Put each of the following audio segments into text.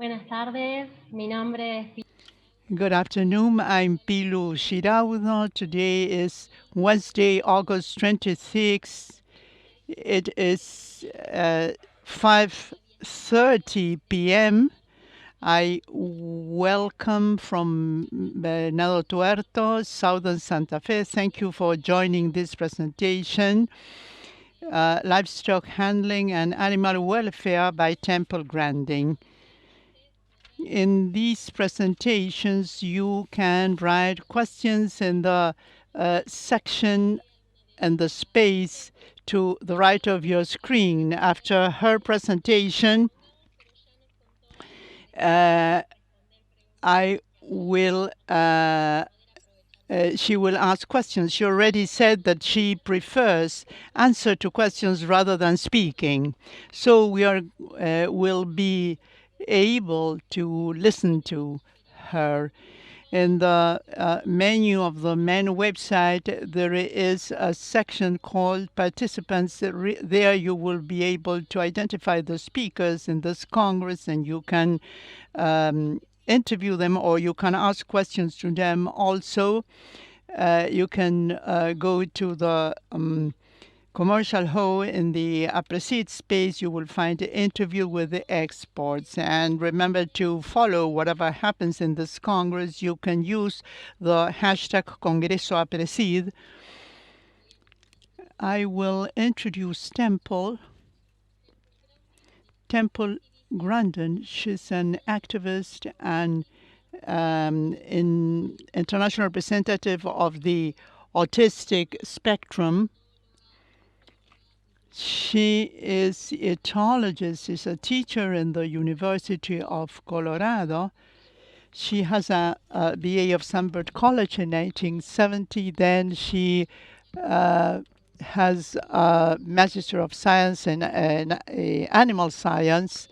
Buenas tardes, mi nombre es Good afternoon. I'm Pilu Shiraudo. Today is Wednesday, August 26th. It is 5:30 p.m. I welcome from Venado Tuerto, Southern Santa Fe. Thank you for joining this presentation, Livestock Handling and Animal Welfare by Temple Grandin. In these presentations, you can write questions in the section and the space to the right of your screen. After her presentation, I will she will ask questions. She already said that she prefers answer to questions rather than speaking. So we will be able to listen to her. In the menu of the main website, there is a section called Participants. There you will be able to identify the speakers in this Congress, and you can interview them or you can ask questions to them. Also, you can go to the commercial hall in the Aapresid space. You will find an interview with the experts. And remember to follow whatever happens in this Congress. You can use the hashtag Congreso Aapresid. I will introduce Temple Grandin. She's an activist and international representative of the autistic spectrum. She is a ethologist, is a teacher in the University of Colorado. She has a BA of Sunbird College in 1970. Then she has a Magister of Science in Animal Science,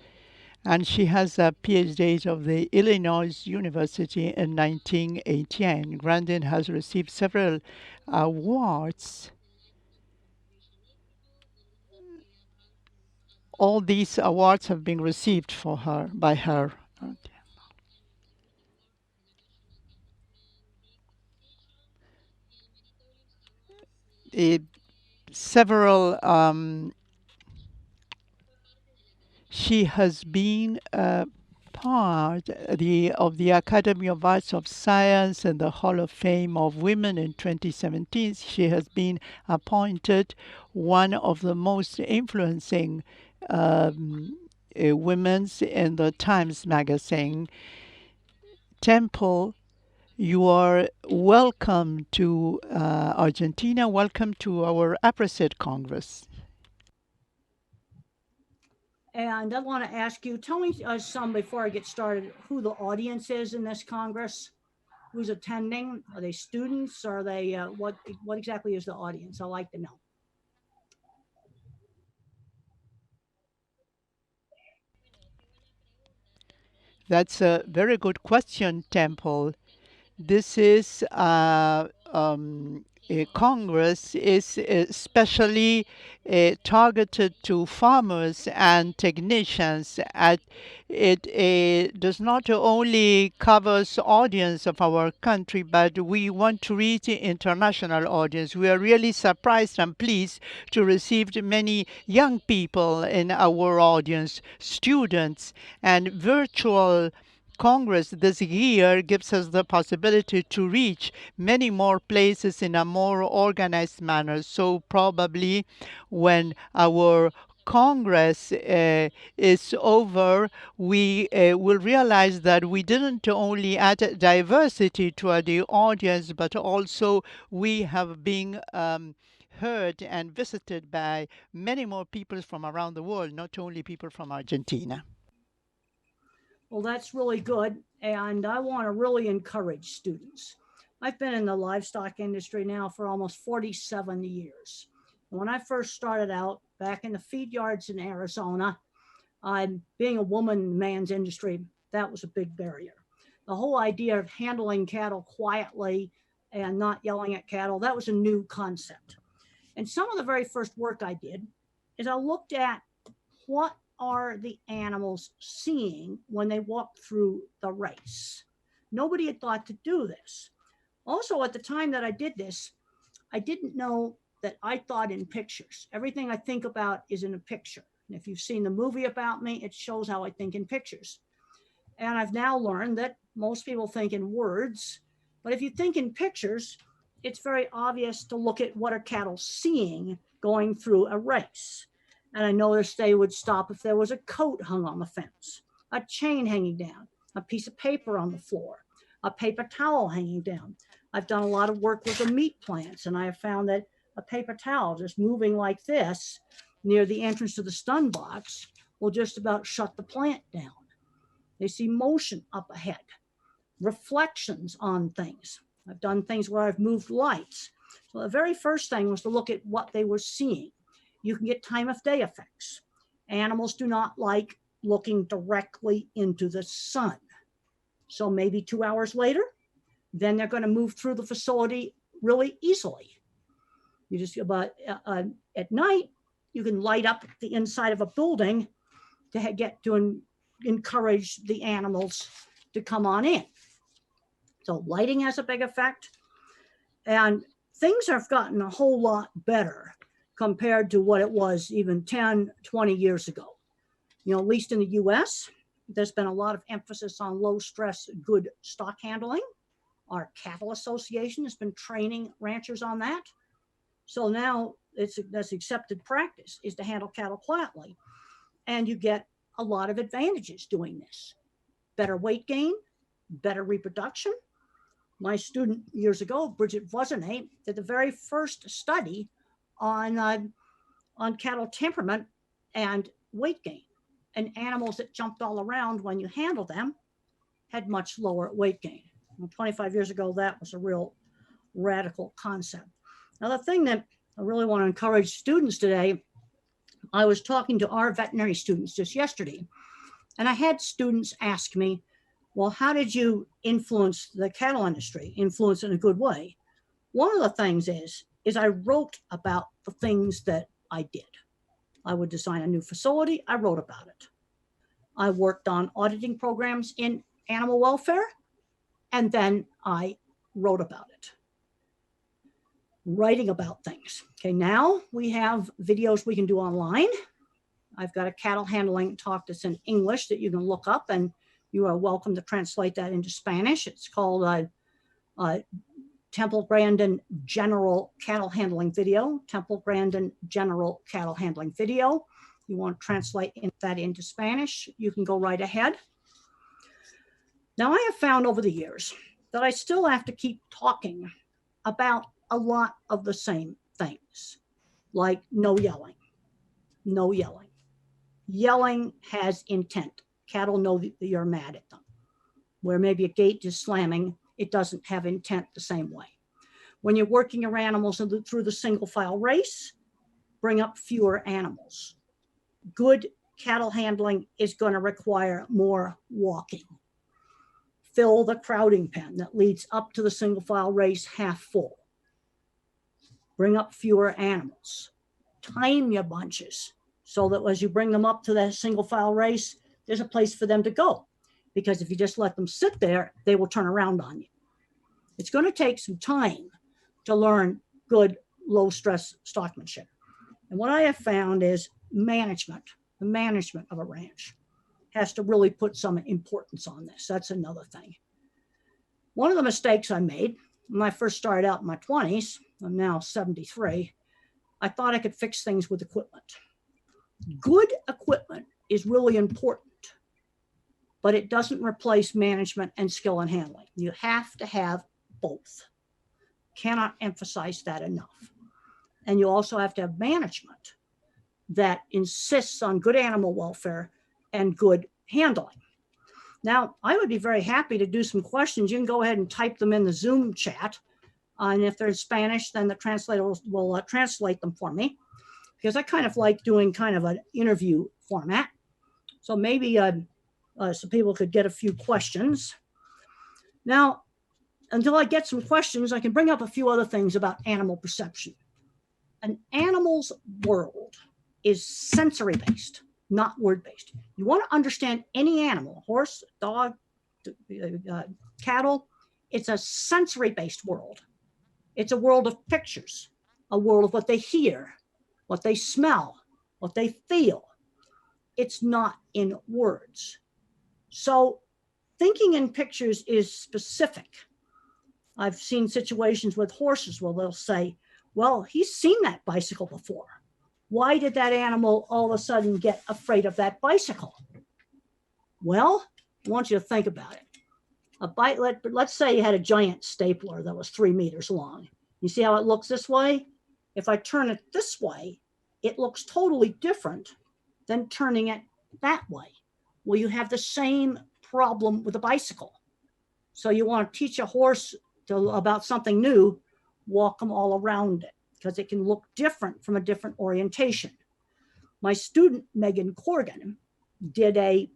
and she has a PhD of the Illinois University in 1988. Grandin has received several awards. All these awards have been received for her by her. Several she has been part of the Academy of Arts of Science and the Hall of Fame of Women in 2017. She has been appointed one of the most influencing women in the Times Magazine. Temple, you are welcome to Argentina. Welcome to our Aapresid Congress. And I want to ask you, tell me some before I get started, who the audience is in this Congress, who's attending. Are they students? Are they what exactly is the audience? I'd like to know. That's a very good question, Temple. This is a Congress is especially targeted to farmers and technicians. It does not only covers audience of our country, but we want to reach the international audience. We are really surprised and pleased to receive many young people in our audience, students, and virtual Congress this year gives us the possibility to reach many more places in a more organized manner. So probably when our Congress is over, we will realize that we didn't only add diversity to the audience, but also we have been heard and visited by many more people from around the world, not only people from Argentina. Well, that's really good. And I want to really encourage students. I've been in the livestock industry now for almost 47 years. When I first started out back in the feed yards in Arizona, being a woman man's industry, that was a big barrier. The whole idea of handling cattle quietly and not yelling at cattle, that was a new concept. And some of the very first work I did is I looked at what are the animals seeing when they walk through the race? Nobody had thought to do this. Also, at the time that I did this, I didn't know that I thought in pictures. Everything I think about is in a picture. And if you've seen the movie about me, it shows how I think in pictures. And I've now learned that most people think in words, but if you think in pictures, it's very obvious to look at what are cattle seeing going through a race. And I noticed they would stop if there was a coat hung on the fence, a chain hanging down, a piece of paper on the floor, a paper towel hanging down. I've done a lot of work with the meat plants, and I have found that a paper towel just moving like this near the entrance to the stun box will just about shut the plant down. They see motion up ahead, reflections on things. I've done things where I've moved lights. So the very first thing was to look at what they were seeing. You can get time of day effects. Animals do not like looking directly into the sun. So maybe 2 hours later, then they're going to move through the facility really easily. You just, but at night, you can light up the inside of a building to get to encourage the animals to come on in. So lighting has a big effect, and things have gotten a whole lot better compared to what it was even 10, 20 years ago. You know, at least in the US, there's been a lot of emphasis on low stress, good stock handling. Our cattle association has been training ranchers on that. So now that's accepted practice, is to handle cattle quietly. And you get a lot of advantages doing this. Better weight gain, better reproduction. My student years ago, Bridget Voisinay, did the very first study on cattle temperament and weight gain. And animals that jumped all around when you handle them had much lower weight gain. And 25 years ago, that was a real radical concept. Now, the thing that I really want to encourage students today, I was talking to our veterinary students just yesterday, and I had students ask me, well, how did you influence the cattle industry, influence in a good way? One of the things is I wrote about the things that I did. I would design a new facility, I wrote about it. I worked on auditing programs in animal welfare, and then I wrote about it. Writing about things. Okay, now we have videos we can do online. I've got a cattle handling talk that's in English that you can look up, and you are welcome to translate that into Spanish. It's called Temple Grandin General Cattle Handling Video, Temple Grandin General Cattle Handling Video. You want to translate that into Spanish, you can go right ahead. Now, I have found over the years that I still have to keep talking about a lot of the same things, like no yelling, no yelling. Yelling has intent. Cattle know that you're mad at them. Where maybe a gate is slamming, it doesn't have intent the same way. When you're working your animals through the single file race, bring up fewer animals. Good cattle handling is going to require more walking. Fill the crowding pen that leads up to the single file race half full. Bring up fewer animals. Time your bunches so that as you bring them up to that single file race, there's a place for them to go. Because if you just let them sit there, they will turn around on you. It's going to take some time to learn good low stress stockmanship. And what I have found is management, the management of a ranch has to really put some importance on this. That's another thing. One of the mistakes I made when I first started out in my 20s, I'm now 73, I thought I could fix things with equipment. Good equipment is really important, but it doesn't replace management and skill in handling. You have to have both. Cannot emphasize that enough. And you also have to have management that insists on good animal welfare and good handling. Now, I would be very happy to do some questions. You can go ahead and type them in the Zoom chat. And if they're in Spanish, then the translator will translate them for me, because I kind of like doing kind of an interview format. So maybe some people could get a few questions. Now, until I get some questions, I can bring up a few other things about animal perception. An animal's world is sensory based. not word-based. You want to understand any animal, horse, dog, cattle, it's a sensory-based world. It's a world of pictures, a world of what they hear, what they smell, what they feel. It's not in words. So thinking in pictures is specific. I've seen situations with horses where they'll say, well, he's seen that bicycle before. Why did that animal all of a sudden get afraid of that bicycle? Well, I want you to think about it. Let's say you had a giant stapler that was 3 meters long. You see how it looks this way? If I turn it this way, it looks totally different than turning it that way. Well, you have the same problem with a bicycle. So you want to teach a horse about something new, walk them all around it because it can look different from a different orientation. My student, Megan Corrigan, did a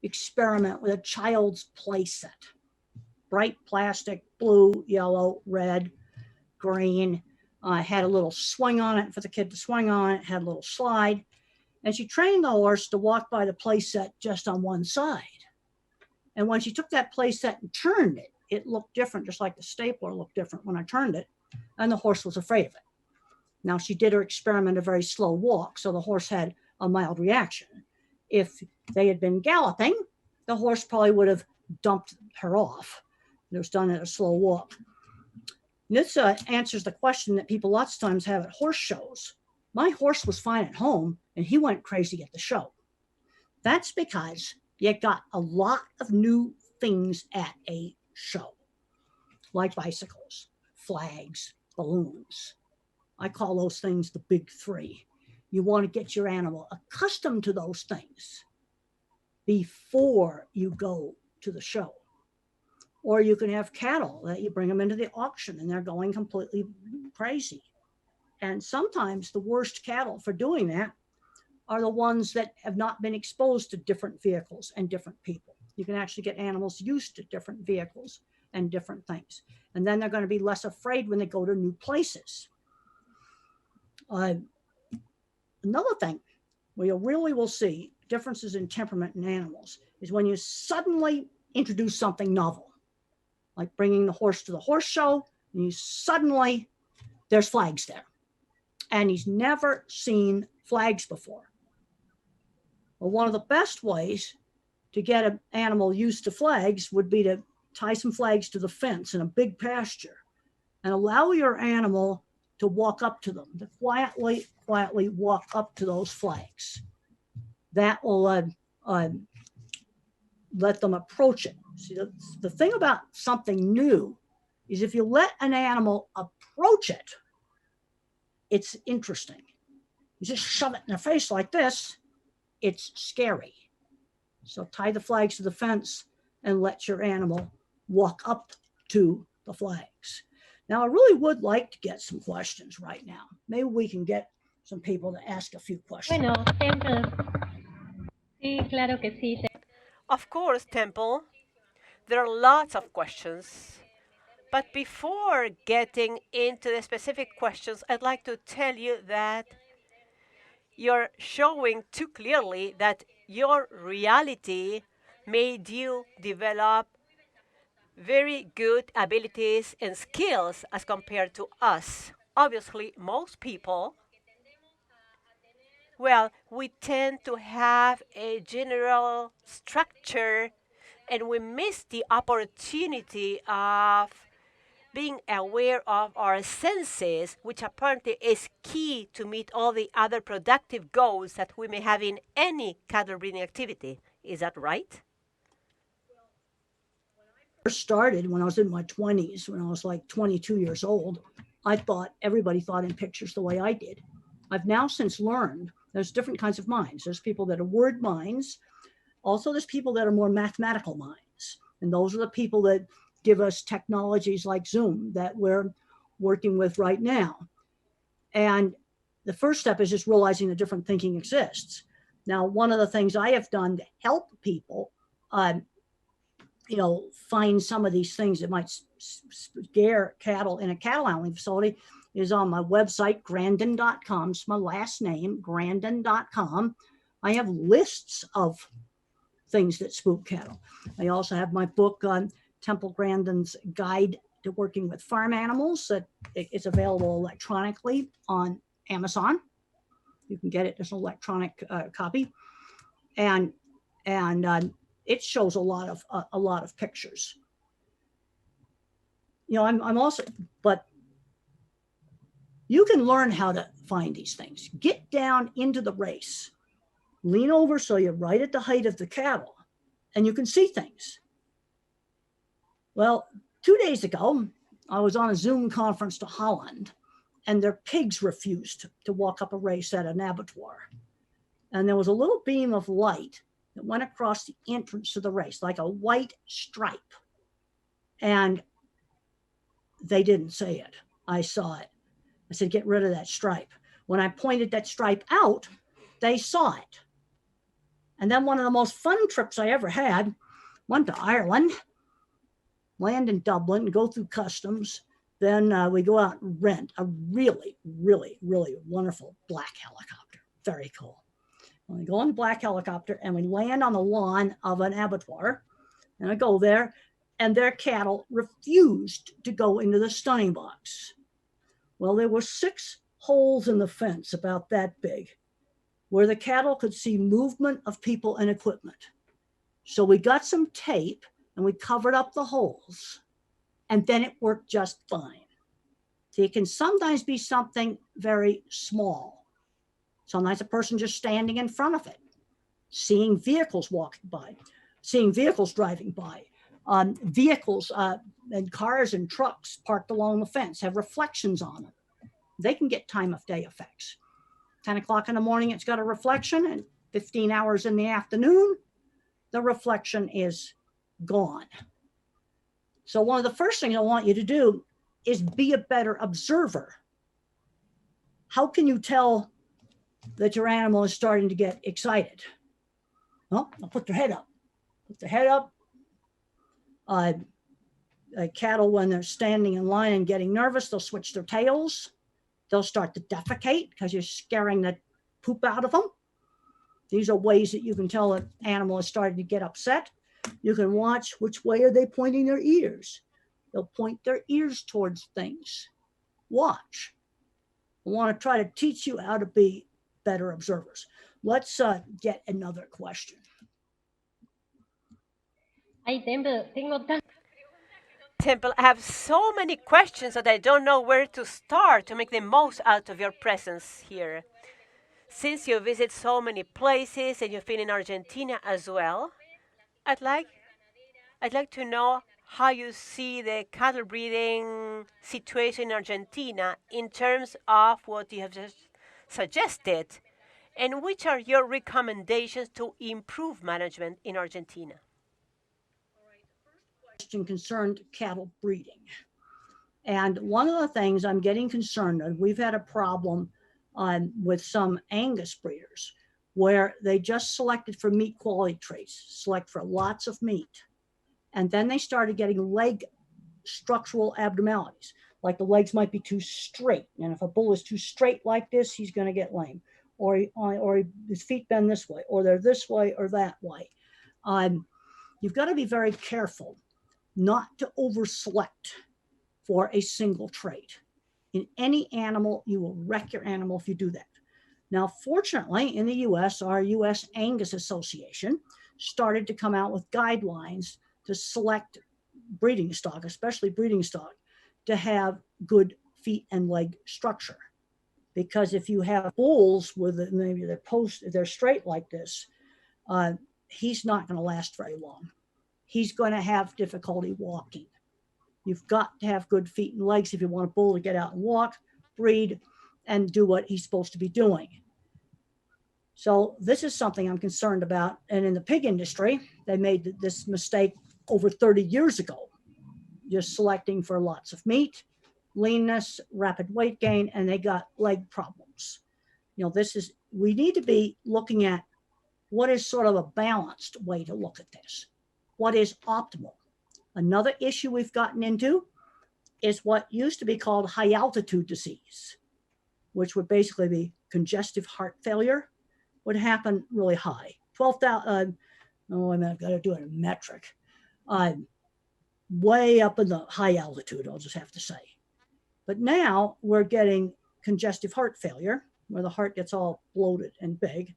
experiment with a child's play set. Bright plastic, blue, yellow, red, green. Had a little swing on it for the kid to swing on it, had a little slide. And she trained the horse to walk by the play set just on one side. And when she took that play set and turned it, it looked different, just like the stapler looked different when I turned it. And the horse was afraid of it. Now, she did her experiment a very slow walk, so the horse had a mild reaction. If they had been galloping, the horse probably would have dumped her off. It was done at a slow walk. This answers the question that people lots of times have at horse shows. My horse was fine at home, and he went crazy at the show. That's because you got a lot of new things at a show, like bicycles, flags, balloons. I call those things the big three. You want to get your animal accustomed to those things before you go to the show. Or you can have cattle that you bring them into the auction and they're going completely crazy. And sometimes the worst cattle for doing that are the ones that have not been exposed to different vehicles and different people. You can actually get animals used to different vehicles and different things. And then they're going to be less afraid when they go to new places. Another thing where you really will see differences in temperament in animals is when you suddenly introduce something novel, like bringing the horse to the horse show, and you suddenly, there's flags there. And he's never seen flags before. Well, one of the best ways to get an animal used to flags would be to tie some flags to the fence in a big pasture and allow your animal to walk up to them, to quietly walk up to those flags. That will let them approach it. See, the thing about something new is if you let an animal approach it, it's interesting. You just shove it in their face like this, it's scary. So tie the flags to the fence and let your animal walk up to the flags. Now, I really would like to get some questions right now. Maybe we can get some people to ask a few questions. Bueno, Temple. Sí, claro que sí. Of course, Temple. There are lots of questions. But before getting into the specific questions, I'd like to tell you that you're showing too clearly that your reality made you develop very good abilities and skills as compared to us. Obviously, most people, well, we tend to have a general structure and we miss the opportunity of being aware of our senses, which apparently is key to meet all the other productive goals that we may have in any cattle breeding activity. Is that right? First started when I was in my 20s, when I was like 22 years old. I thought everybody thought in pictures the way I did. I've now since learned there's different kinds of minds. There's people that are word minds. Also, there's people that are more mathematical minds. And those are the people that give us technologies like Zoom that we're working with right now. And the first step is just realizing that different thinking exists. Now, one of the things I have done to help people, find some of these things that might scare cattle in a cattle handling facility is on my website, grandin.com. It's my last name, grandin.com. I have lists of things that spook cattle. I also have my book on Temple Grandin's Guide to Working with Farm Animals that it's available electronically on Amazon. You can get it as an electronic copy, and it shows a lot of pictures. You know, I'm also, but you can learn how to find these things. Get down into the race, lean over so you're right at the height of the cattle, and you can see things. Well, 2 days ago, I was on a Zoom conference to Holland, and their pigs refused to walk up a race at an abattoir. And there was a little beam of light that went across the entrance to the race, like a white stripe. And they didn't say it. I saw it. I said, get rid of that stripe. When I pointed that stripe out, they saw it. And then one of the most fun trips I ever had, went to Ireland, land in Dublin, go through customs. Then we go out and rent a really, really, really wonderful black helicopter. Very cool. We go on the black helicopter and we land on the lawn of an abattoir. And I go there, and their cattle refused to go into the stunning box. Well, there were 6 holes in the fence about that big where the cattle could see movement of people and equipment. So we got some tape and we covered up the holes, and then it worked just fine. So it can sometimes be something very small. Sometimes a person just standing in front of it, seeing vehicles walking by, seeing vehicles driving by, vehicles and cars and trucks parked along the fence have reflections on them. They can get time of day effects. 10 o'clock in the morning, it's got a reflection, and 15 hours in the afternoon, the reflection is gone. So one of the first things I want you to do is be a better observer. How can you tell that your animal is starting to get excited? Well, they'll put their head up. Put their head up. Cattle, when they're standing in line and getting nervous, they'll switch their tails. They'll start to defecate because you're scaring the poop out of them. These are ways that you can tell an animal is starting to get upset. You can watch which way are they pointing their ears. They'll point their ears towards things. Watch. I want to try to teach you how to be better observers. Let's get another question. Ay, tengo Temple, I have so many questions that I don't know where to start to make the most out of your presence here. Since you visit so many places and you've been in Argentina as well, I'd like to know how you see the cattle breeding situation in Argentina in terms of what you have just suggested, and which are your recommendations to improve management in Argentina? Question concerned cattle breeding. And one of the things I'm getting concerned of, we've had a problem with some Angus breeders where they just selected for meat quality traits, select for lots of meat. And then they started getting leg structural abnormalities, like the legs might be too straight. And if a bull is too straight like this, he's going to get lame. Or his feet bend this way, or they're this way or that way. You've got to be very careful not to over-select for a single trait. In any animal, you will wreck your animal if you do that. Now, fortunately, in the US, our US Angus Association started to come out with guidelines to select breeding stock, especially breeding stock, to have good feet and leg structure. Because if you have bulls with maybe they're straight like this, he's not going to last very long. He's going to have difficulty walking. You've got to have good feet and legs if you want a bull to get out and walk, breed, and do what he's supposed to be doing. So this is something I'm concerned about. And in the pig industry, they made this mistake over 30 years ago, just selecting for lots of meat, leanness, rapid weight gain, and they got leg problems. You know, we need to be looking at what is sort of a balanced way to look at this. What is optimal? Another issue we've gotten into, is what used to be called high altitude disease, which would basically be congestive heart failure, would happen really high. 12,000, oh, I've got to do it in metric. Way up in the high altitude, I'll just have to say. But now we're getting congestive heart failure, where the heart gets all bloated and big,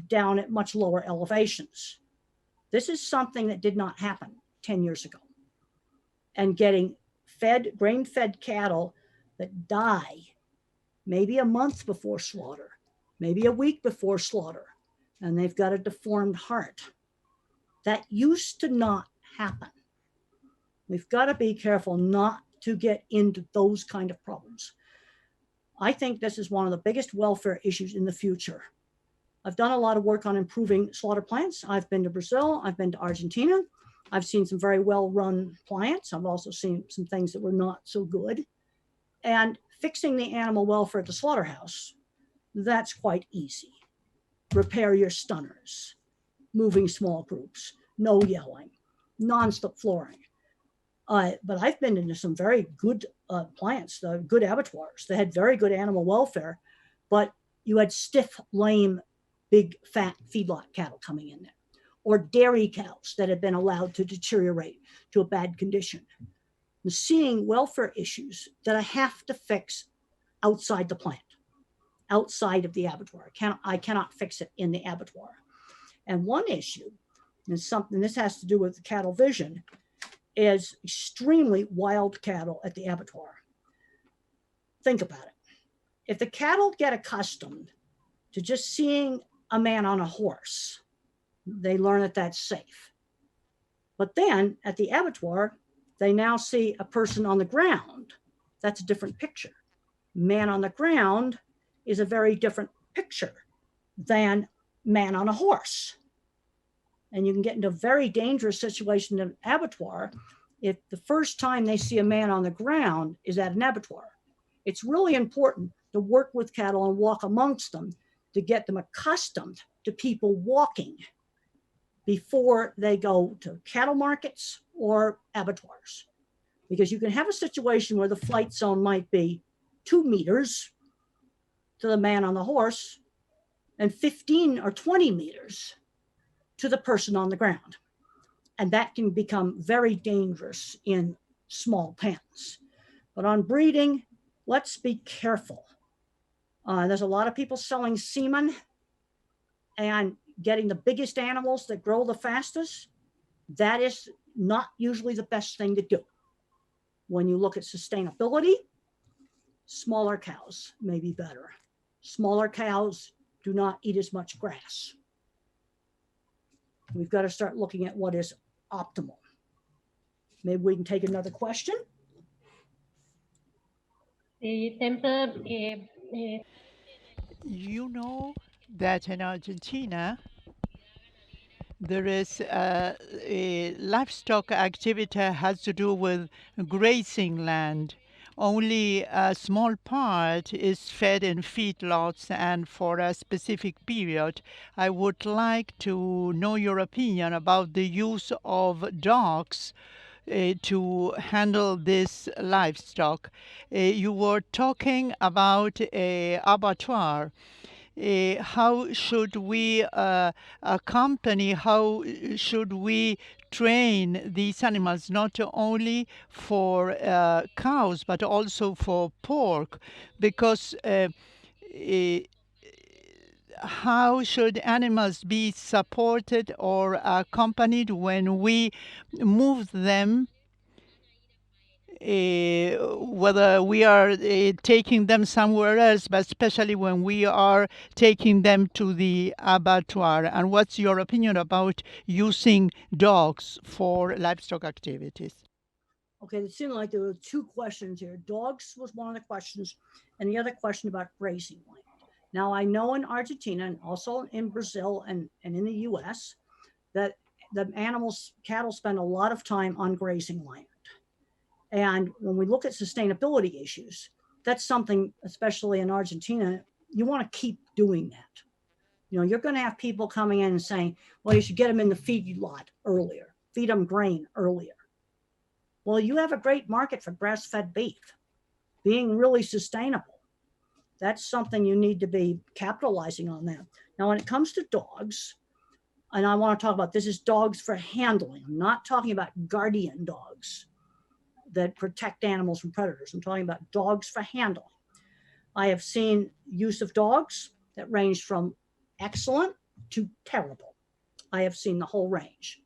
down at much lower elevations. This is something that did not happen 10 years ago. And getting grain-fed cattle that die maybe a month before slaughter, maybe a week before slaughter, and they've got a deformed heart. That used to not happen. We've got to be careful not to get into those kind of problems. I think this is one of the biggest welfare issues in the future. I've done a lot of work on improving slaughter plants. I've been to Brazil, I've been to Argentina. I've seen some very well-run plants. I've also seen some things that were not so good. And fixing the animal welfare at the slaughterhouse, that's quite easy. Repair your stunners, moving small groups, no yelling, non-slip flooring. But I've been into some very good plants, good abattoirs. They had very good animal welfare, but you had stiff, lame, big, fat feedlot cattle coming in there, or dairy cows that had been allowed to deteriorate to a bad condition. I'm seeing welfare issues that I have to fix outside the plant, outside of the abattoir. I cannot fix it in the abattoir. And one issue, and something this has to do with cattle vision, is extremely wild cattle at the abattoir. Think about it. If the cattle get accustomed to just seeing a man on a horse, they learn that that's safe. But then at the abattoir, they now see a person on the ground. That's a different picture. Man on the ground is a very different picture than man on a horse. And you can get into a very dangerous situation in an abattoir if the first time they see a man on the ground is at an abattoir. It's really important to work with cattle and walk amongst them to get them accustomed to people walking before they go to cattle markets or abattoirs. Because you can have a situation where the flight zone might be 2 meters to the man on the horse and 15 or 20 meters to the person on the ground. And that can become very dangerous in small pens. But on breeding, let's be careful. There's a lot of people selling semen and getting the biggest animals that grow the fastest. That is not usually the best thing to do. When you look at sustainability, smaller cows may be better. Smaller cows do not eat as much grass. We've got to start looking at what is optimal. Maybe we can take another question. Temper, You know that in Argentina, there is a livestock activity has to do with grazing land. Only a small part is fed in feedlots and for a specific period. I would like to know your opinion about the use of dogs to handle this livestock. You were talking about a abattoir. How should we accompany, how should we train these animals, not only for cows, but also for pork? Because how should animals be supported or accompanied when we move them, whether we are taking them somewhere else, but especially when we are taking them to the abattoir? And what's your opinion about using dogs for livestock activities? Okay, it seemed like there were 2 questions here. Dogs was one of the questions, and the other question about grazing land. Now, I know in Argentina and also in Brazil and in the US that the cattle spend a lot of time on grazing land. And when we look at sustainability issues, that's something, especially in Argentina, you want to keep doing that. You know, you're going to have people coming in and saying, well, you should get them in the feed lot earlier, feed them grain earlier. Well, you have a great market for grass-fed beef, being really sustainable. That's something you need to be capitalizing on that. Now, when it comes to dogs, and I want to talk about, this is dogs for handling. I'm not talking about guardian dogs that protect animals from predators. I'm talking about dogs for handling. I have seen use of dogs that range from excellent to terrible. I have seen the whole range.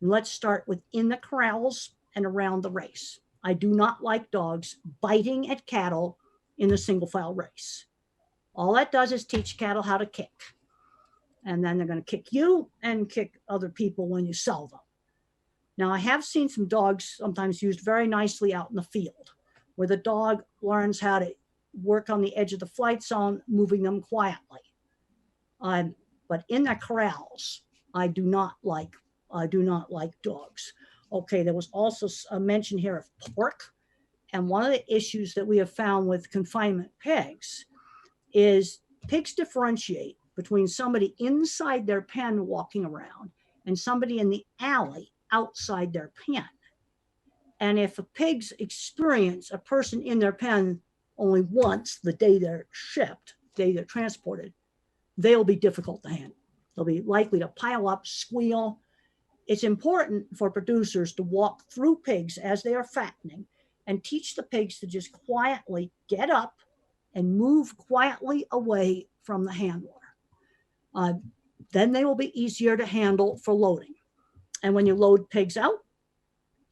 And let's start with in the corrals and around the race. I do not like dogs biting at cattle in the single file race. All that does is teach cattle how to kick. And then they're going to kick you and kick other people when you sell them. Now, I have seen some dogs sometimes used very nicely out in the field, where the dog learns how to work on the edge of the flight zone, moving them quietly. But in the corrals, I do not like dogs. Okay, there was also a mention here of pork. And one of the issues that we have found with confinement pigs is pigs differentiate between somebody inside their pen walking around and somebody in the alley outside their pen. And if the pigs experience a person in their pen only once the day they're shipped, the day they're transported, they'll be difficult to handle. They'll be likely to pile up, squeal. It's important for producers to walk through pigs as they are fattening and teach the pigs to just quietly get up and move quietly away from the handler. Then they will be easier to handle for loading. And when you load pigs out,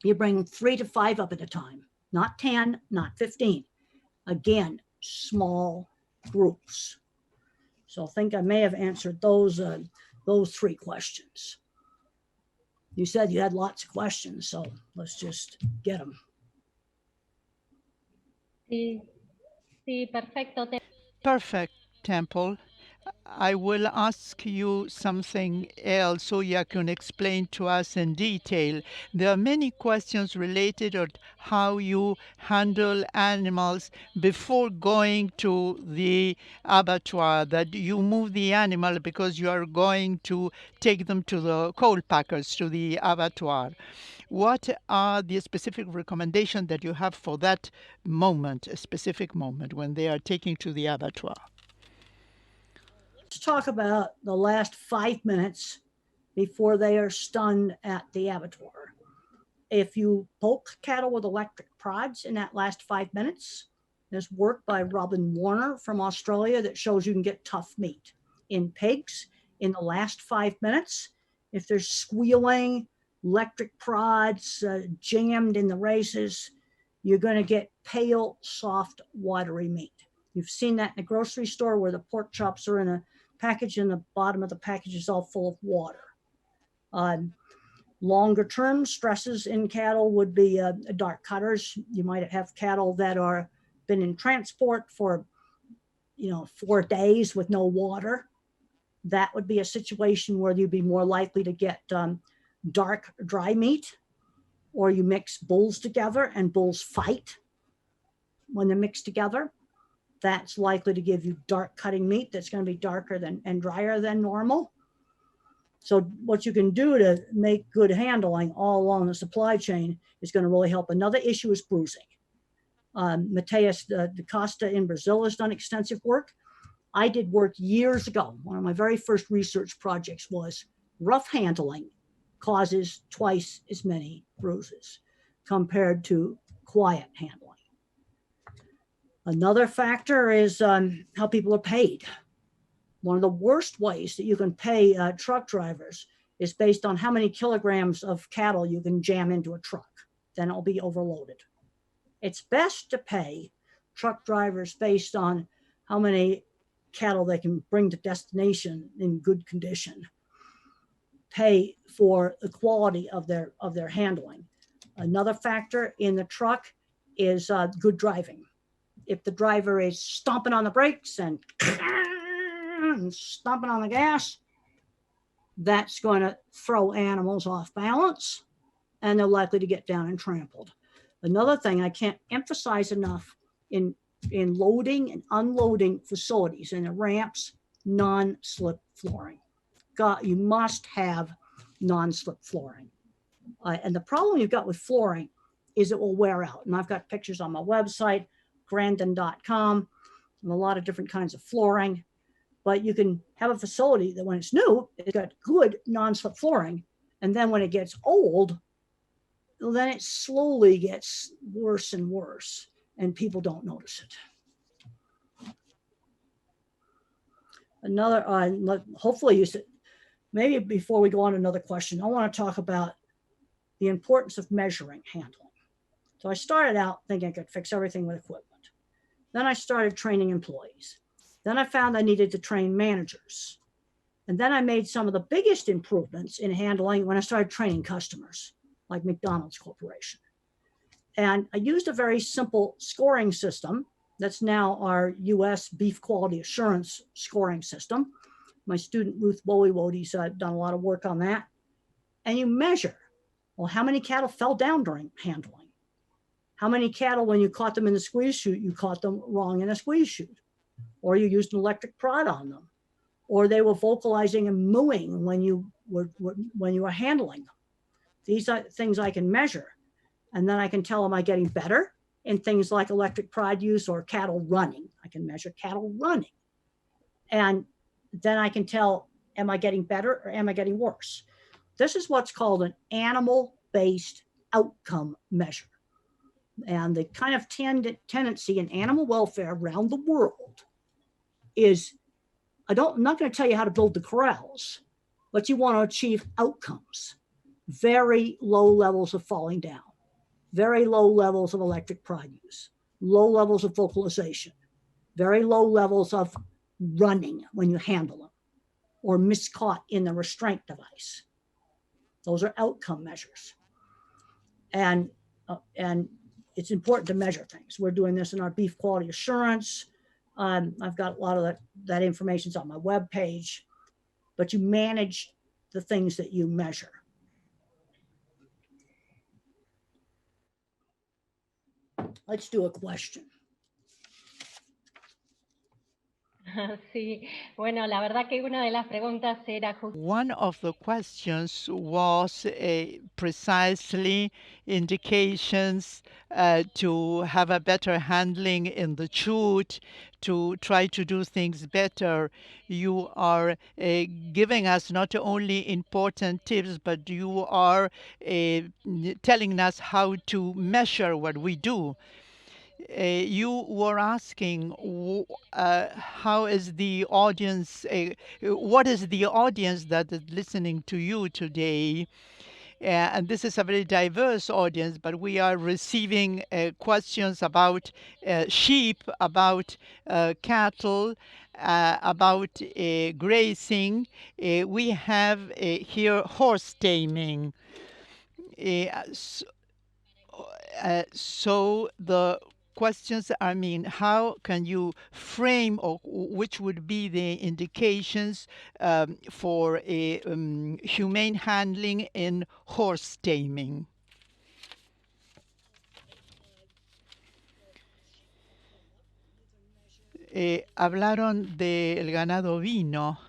you bring 3 to 5 up at a time, not 10, not 15. Again, small groups. So I think I may have answered those 3 questions. You said you had lots of questions, so let's just get them. Sí, sí, perfecto. Perfect, Temple. I will ask you something else so you can explain to us in detail. There are many questions related to how you handle animals before going to the abattoir, that you move the animal because you are going to take them to the coal packers, to the abattoir. What are the specific recommendations that you have for that moment, a specific moment when they are taking to the abattoir? Let's talk about the last 5 minutes before they are stunned at the abattoir. If you poke cattle with electric prods in that last 5 minutes, there's work by Robin Warner from Australia that shows you can get tough meat. In pigs, in the last 5 minutes, if they're squealing, electric prods jammed in the races, you're going to get pale, soft, watery meat. You've seen that in the grocery store where the pork chops are in a package and the bottom of the package is all full of water. Longer term stresses in cattle would be dark cutters. You might have cattle that are been in transport for 4 days with no water. That would be a situation where you'd be more likely to get dark dry meat, or you mix bulls together and bulls fight when they're mixed together. That's likely to give you dark cutting meat that's going to be darker and drier than normal. So what you can do to make good handling all along the supply chain is going to really help. Another issue is bruising. Mateus da Costa in Brazil has done extensive work. I did work years ago. One of my very first research projects was rough handling causes twice as many bruises compared to quiet handling. Another factor is how people are paid. One of the worst ways that you can pay truck drivers is based on how many kilograms of cattle you can jam into a truck. Then it'll be overloaded. It's best to pay truck drivers based on how many cattle they can bring to destination in good condition. Pay for the quality of their handling. Another factor in the truck is good driving. If the driver is stomping on the brakes and stomping on the gas, that's going to throw animals off balance, and they're likely to get down and trampled. Another thing I can't emphasize enough in loading and unloading facilities and the ramps, non-slip flooring. You must have non-slip flooring. And the problem you've got with flooring is it will wear out. And I've got pictures on my website, grandin.com, and a lot of different kinds of flooring. But you can have a facility that when it's new, it's got good non-slip flooring. And then when it gets old, then it slowly gets worse and worse, and people don't notice it. Another, hopefully you said, maybe before we go on to another question, I want to talk about the importance of measuring handling. So I started out thinking I could fix everything with equipment. Then I started training employees. Then I found I needed to train managers. And then I made some of the biggest improvements in handling when I started training customers, like McDonald's Corporation. And I used a very simple scoring system that's now our US Beef Quality Assurance scoring system. My student, Ruth Woollywody's done a lot of work on that. And you measure, well, how many cattle fell down during handling? How many cattle, when you caught them in the squeeze chute, you caught them wrong in a squeeze chute? Or you used an electric prod on them? Or they were vocalizing and mooing when you were handling them? These are things I can measure. And then I can tell, am I getting better in things like electric prod use or cattle running? I can measure cattle running. And then I can tell, am I getting better or am I getting worse? This is what's called an animal-based outcome measure. And the kind of tendency in animal welfare around the world is, I'm not going to tell you how to build the corrals, but you want to achieve outcomes. Very low levels of falling down, very low levels of electric prod use, low levels of vocalization, very low levels of running when you handle them, or miscaught in the restraint device. Those are outcome measures. And it's important to measure things. We're doing this in our beef quality assurance. I've got a lot of that information on my webpage, but you manage the things that you measure. Let's do a question. Sí, bueno, la verdad que una de las preguntas era One of the questions was precisely indications to have a better handling in the chute, to try to do things better. You are giving us not only important tips, but you are telling us how to measure what we do. You were asking how is the audience, what is the audience that is listening to you today? And this is a very diverse audience, but we are receiving questions about sheep, about cattle, about grazing. We have here horse taming. So the questions, I mean, how can you frame, or which would be the indications for a humane handling in horse taming? Hablaron del ganado vino.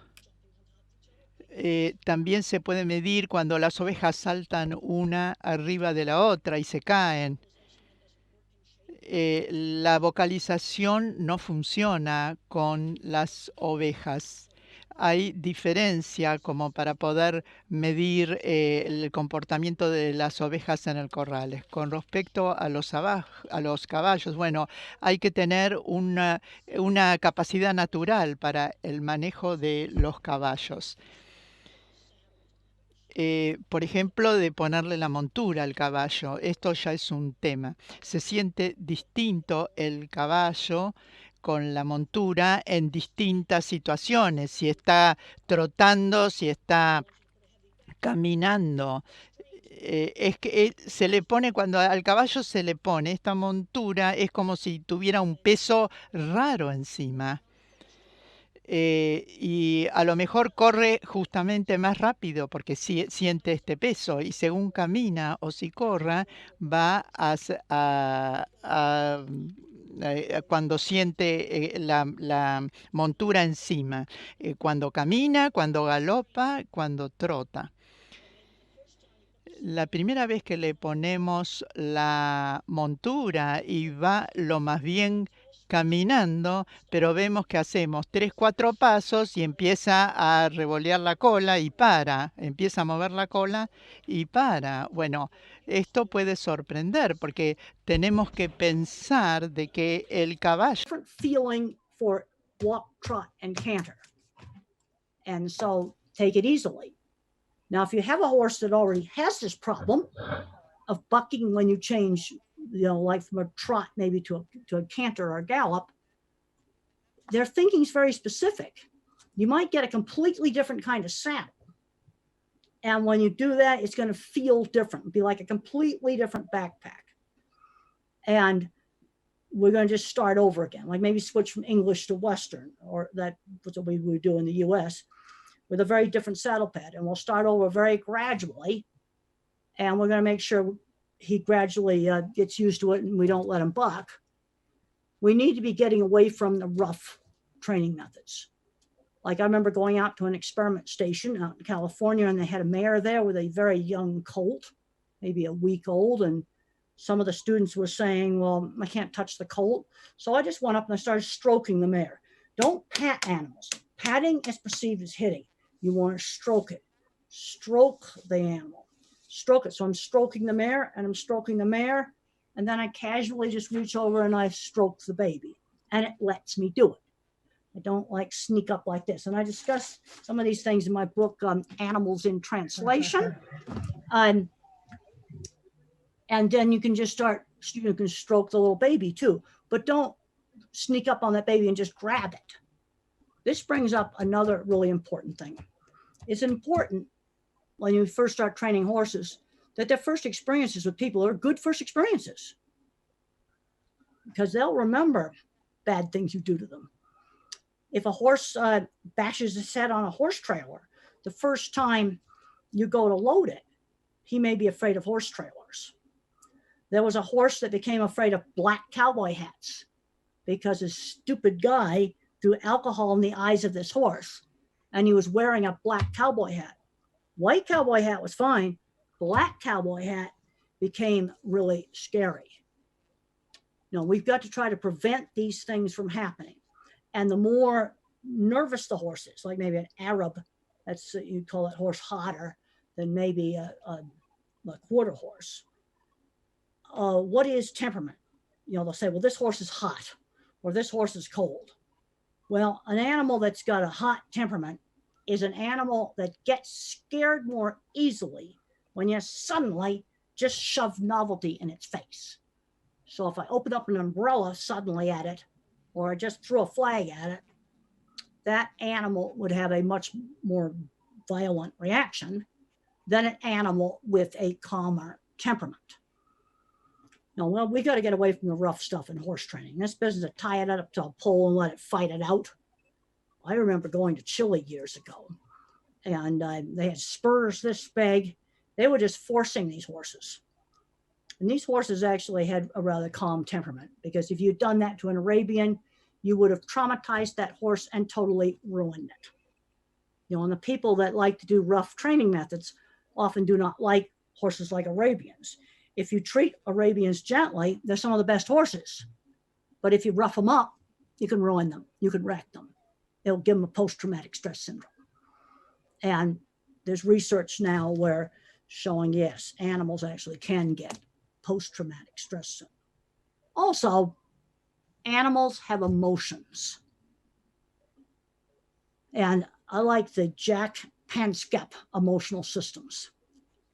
También se puede medir cuando las ovejas saltan una arriba de la otra y se caen. La vocalización no funciona con las ovejas. Hay diferencia como para poder medir el comportamiento de las ovejas en el corral. Con respecto a los caballos, bueno, hay que tener una capacidad natural para el manejo de los caballos. Por ejemplo, de ponerle la montura al caballo. Esto ya es un tema. Se siente distinto el caballo con la montura en distintas situaciones. Si está trotando, si está caminando. Es que se le pone, cuando al caballo se le pone esta montura, es como si tuviera un peso raro encima. Y a lo mejor corre justamente más rápido porque siente este peso, y según camina o si corra, va cuando siente la montura encima, cuando camina, cuando galopa, cuando trota. La primera vez que le ponemos la montura y va lo más bien caminando, pero vemos que hacemos 3, 4 pasos y empieza a revolear la cola y para, empieza a mover la cola y para. Bueno, esto puede sorprender porque tenemos que pensar de que el caballo Different feeling for walk, trot, and canter. And so take it easily. Now, if you have a horse that already has this problem of bucking when you change, like from a trot maybe to a canter or a gallop, their thinking is very specific. You might get a completely different kind of saddle. And when you do that, it's going to feel different, it'll be like a completely different backpack. And we're going to just start over again, like maybe switch from English to Western, or that was what we would do in the US, with a very different saddle pad. And we'll start over very gradually. And we're going to make sure he gradually gets used to it and we don't let him buck. We need to be getting away from the rough training methods. Like I remember going out to an experiment station out in California, and they had a mare there with a very young colt, maybe a week old. And some of the students were saying, well, I can't touch the colt. So I just went up and I started stroking the mare. Don't pat animals. Patting is perceived as hitting. You want to stroke it. Stroke the animal. Stroke it. So I'm stroking the mare and I'm stroking the mare. And then I casually just reach over and I stroke the baby. And it lets me do it. I don't like sneak up like this. And I discuss some of these things in my book, Animals in Translation. And then you can just start, you can stroke the little baby too, but don't sneak up on that baby and just grab it. This brings up another really important thing. It's important when you first start training horses that their first experiences with people are good first experiences, because they'll remember bad things you do to them. If a horse bashes his head on a horse trailer, the first time you go to load it, he may be afraid of horse trailers. There was a horse that became afraid of black cowboy hats because a stupid guy threw alcohol in the eyes of this horse, and he was wearing a black cowboy hat. White cowboy hat was fine. Black cowboy hat became really scary. No, we've got to try to prevent these things from happening. And the more nervous the horse is, like maybe an Arab, that's you'd call that horse hotter than maybe a quarter horse. What is temperament? They'll say, well, this horse is hot or this horse is cold. Well, an animal that's got a hot temperament is an animal that gets scared more easily when you suddenly just shove novelty in its face. So if I open up an umbrella suddenly at it, or I just threw a flag at it, that animal would have a much more violent reaction than an animal with a calmer temperament. Now, well, we got to get away from the rough stuff in horse training. This business of tie it up to a pole and let it fight it out. I remember going to Chile years ago, and they had spurs this big. They were just forcing these horses. And these horses actually had a rather calm temperament, because if you'd done that to an Arabian, you would have traumatized that horse and totally ruined it. And the people that like to do rough training methods often do not like horses like Arabians. If you treat Arabians gently, they're some of the best horses. But if you rough them up, you can ruin them. You can wreck them. It'll give them a post-traumatic stress syndrome. And there's research now where showing, yes, animals actually can get post-traumatic stress syndrome. Also, animals have emotions. And I like the Jack Panskep emotional systems.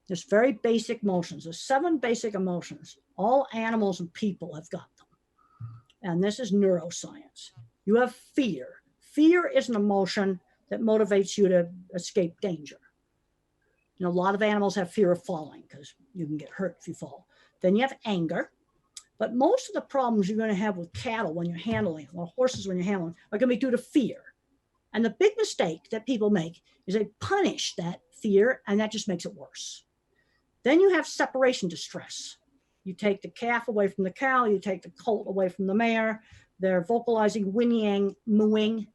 There's very basic emotions. There's 7 basic emotions. All animals and people have got them. And this is neuroscience. You have fear. Fear is an emotion that motivates you to escape danger. A lot of animals have fear of falling because you can get hurt if you fall. Then you have anger. But most of the problems you're going to have with cattle when you're handling them, or horses when you're handling them, are going to be due to fear. And the big mistake that people make is they punish that fear, and that just makes it worse. Then you have separation distress. You take the calf away from the cow, you take the colt away from the mare, they're vocalizing, whinnying, mooing.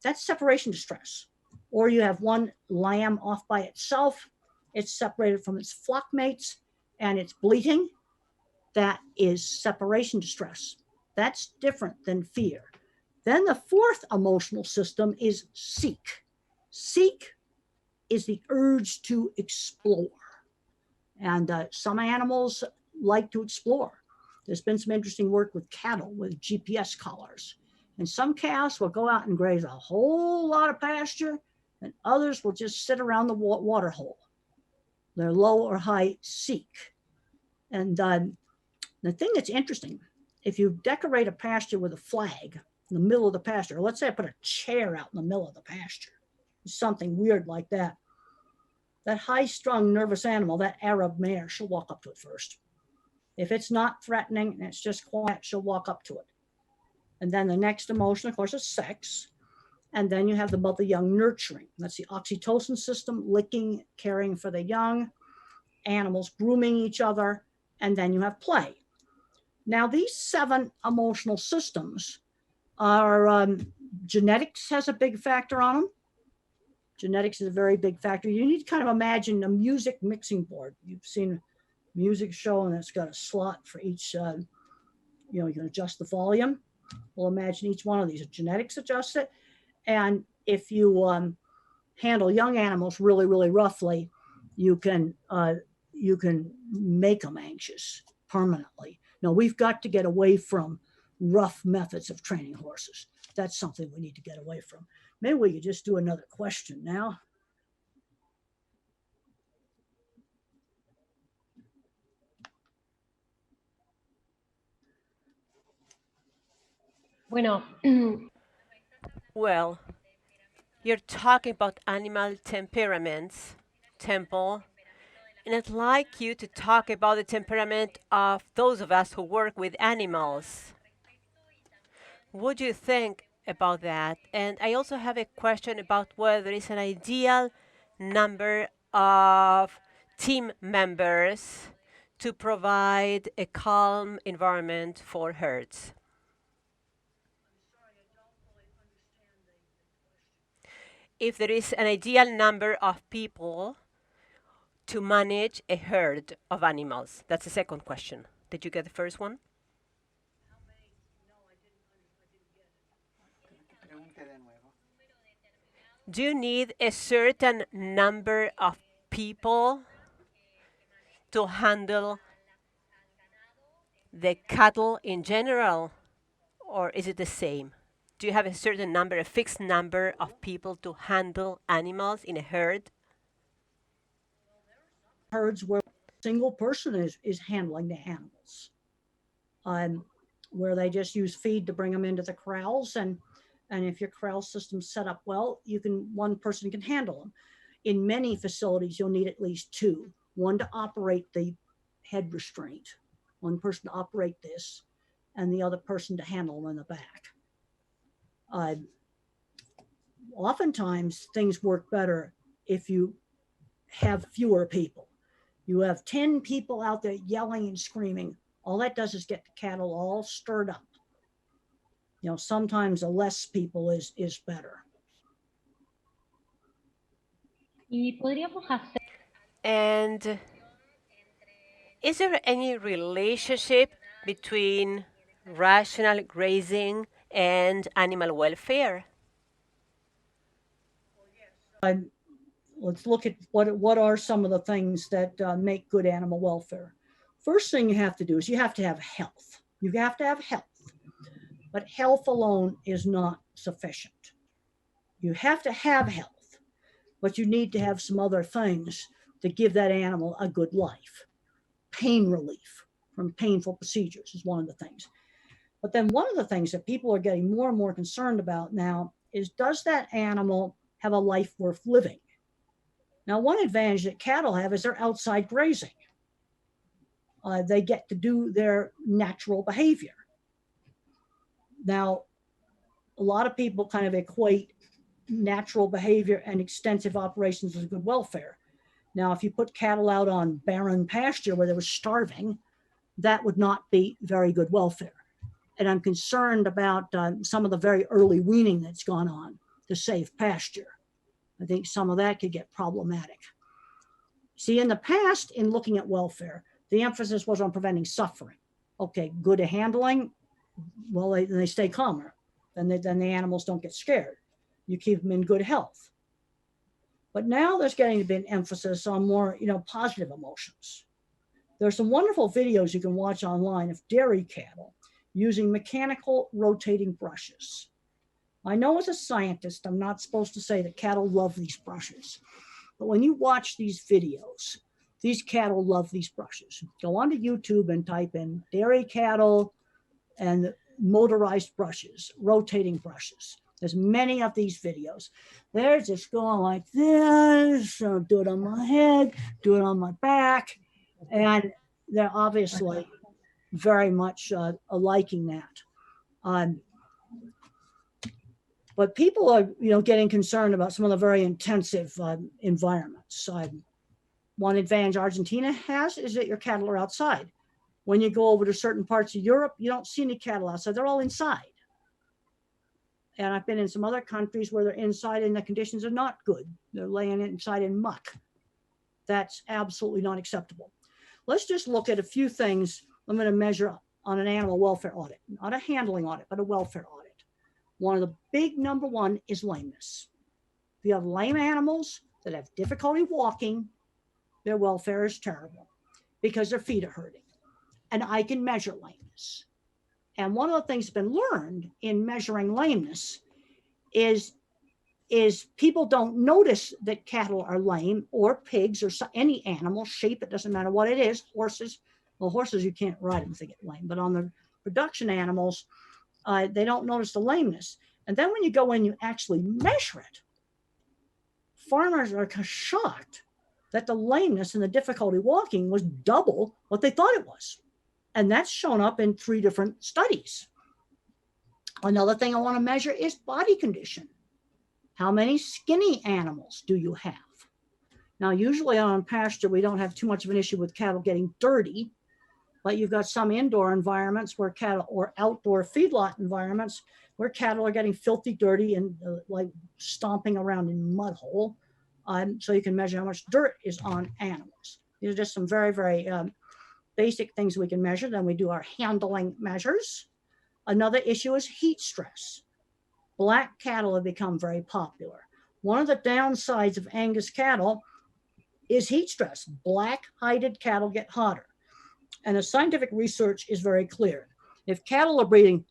That's separation distress. Or you have one lamb off by itself, it's separated from its flock mates and it's bleating, that is separation distress. That's different than fear. Then the fourth emotional system is seek. Seek is the urge to explore. And some animals like to explore. There's been some interesting work with cattle with GPS collars. And some calves will go out and graze a whole lot of pasture, and others will just sit around the water hole. They're low or high seek. And the thing that's interesting, if you decorate a pasture with a flag in the middle of the pasture, or let's say I put a chair out in the middle of the pasture, something weird like that, that high-strung nervous animal, that Arab mare, she'll walk up to it first. If it's not threatening and it's just quiet, she'll walk up to it. And then the next emotion, of course, is sex. And then you have the mother-young nurturing. That's the oxytocin system, licking, caring for the young, animals grooming each other, and then you have play. Now, these 7 emotional systems are, genetics has a big factor on them. Genetics is a very big factor. You need to kind of imagine a music mixing board. You've seen a music show and it's got a slot for each, you can adjust the volume. Well, imagine each one of these. Genetics adjusts it. And if you handle young animals really, really roughly, you can make them anxious permanently. Now, we've got to get away from rough methods of training horses. That's something we need to get away from. Maybe we could just do another question now. Bueno, Well, you're talking about animal temperaments, Temple, and I'd like you to talk about the temperament of those of us who work with animals. What do you think about that? And I also have a question about whether there is an ideal number of team members to provide a calm environment for herds. If there is an ideal number of people to manage a herd of animals. That's the second question. Did you get the first one? Do you need a certain number of people to handle the cattle in general, or is it the same? Do you have a certain number, a fixed number of people to handle animals in a herd? Herds where a single person is handling the animals, where they just use feed to bring them into the corrals, and if your corral system's set up well, one person can handle them. In many facilities, you'll need at least 2, one to operate the head restraint, one person to operate this, and the other person to handle them in the back. Oftentimes, things work better if you have fewer people. You have 10 people out there yelling and screaming. All that does is get the cattle all stirred up. Sometimes a less people is better. y podríamos hacer And is there any relationship between rational grazing and animal welfare? Let's look at what are some of the things that make good animal welfare. First thing you have to do is you have to have health. You have to have health. But health alone is not sufficient. You have to have health, but you need to have some other things to give that animal a good life. Pain relief from painful procedures is one of the things. But then one of the things that people are getting more and more concerned about now is, does that animal have a life worth living? Now, one advantage that cattle have is they're outside grazing. They get to do their natural behavior. Now, a lot of people kind of equate natural behavior and extensive operations as good welfare. Now, if you put cattle out on barren pasture where they were starving, that would not be very good welfare. And I'm concerned about some of the very early weaning that's gone on to save pasture. I think some of that could get problematic. See, in the past, in looking at welfare, the emphasis was on preventing suffering. Okay, good handling, well, they stay calmer. Then the animals don't get scared. You keep them in good health. But now there's getting to be an emphasis on more, positive emotions. There's some wonderful videos you can watch online of dairy cattle using mechanical rotating brushes. I know as a scientist, I'm not supposed to say that cattle love these brushes, but when you watch these videos, these cattle love these brushes. Go onto YouTube and type in dairy cattle and motorized brushes, rotating brushes. There's many of these videos. They're just going like this, do it on my head, do it on my back. And they're obviously very much liking that. But people are, getting concerned about some of the very intensive environments. One advantage Argentina has is that your cattle are outside. When you go over to certain parts of Europe, you don't see any cattle outside. They're all inside. And I've been in some other countries where they're inside and the conditions are not good. They're laying inside in muck. That's absolutely not acceptable. Let's just look at a few things I'm going to measure on an animal welfare audit, not a handling audit, but a welfare audit. One of the big number one is lameness. If you have lame animals that have difficulty walking, their welfare is terrible because their feet are hurting. And I can measure lameness. And one of the things that's been learned in measuring lameness is people don't notice that cattle are lame, or pigs, or any animal, sheep, it doesn't matter what it is, horses. Well, horses, you can't ride them if they get lame, but on the production animals, they don't notice the lameness. And then when you go in, you actually measure it. Farmers are shocked that the lameness and the difficulty walking was double what they thought it was. And that's shown up in 3 different studies. Another thing I want to measure is body condition. How many skinny animals do you have? Now, usually on pasture, we don't have too much of an issue with cattle getting dirty, but you've got some indoor environments where cattle, or outdoor feedlot environments where cattle are getting filthy dirty and like stomping around in mud hole. So you can measure how much dirt is on animals. These are just some very, very basic things we can measure. Then we do our handling measures. Another issue is heat stress. Black cattle have become very popular. One of the downsides of Angus cattle is heat stress. Black-hided cattle get hotter. And the scientific research is very clear. If cattle are breathing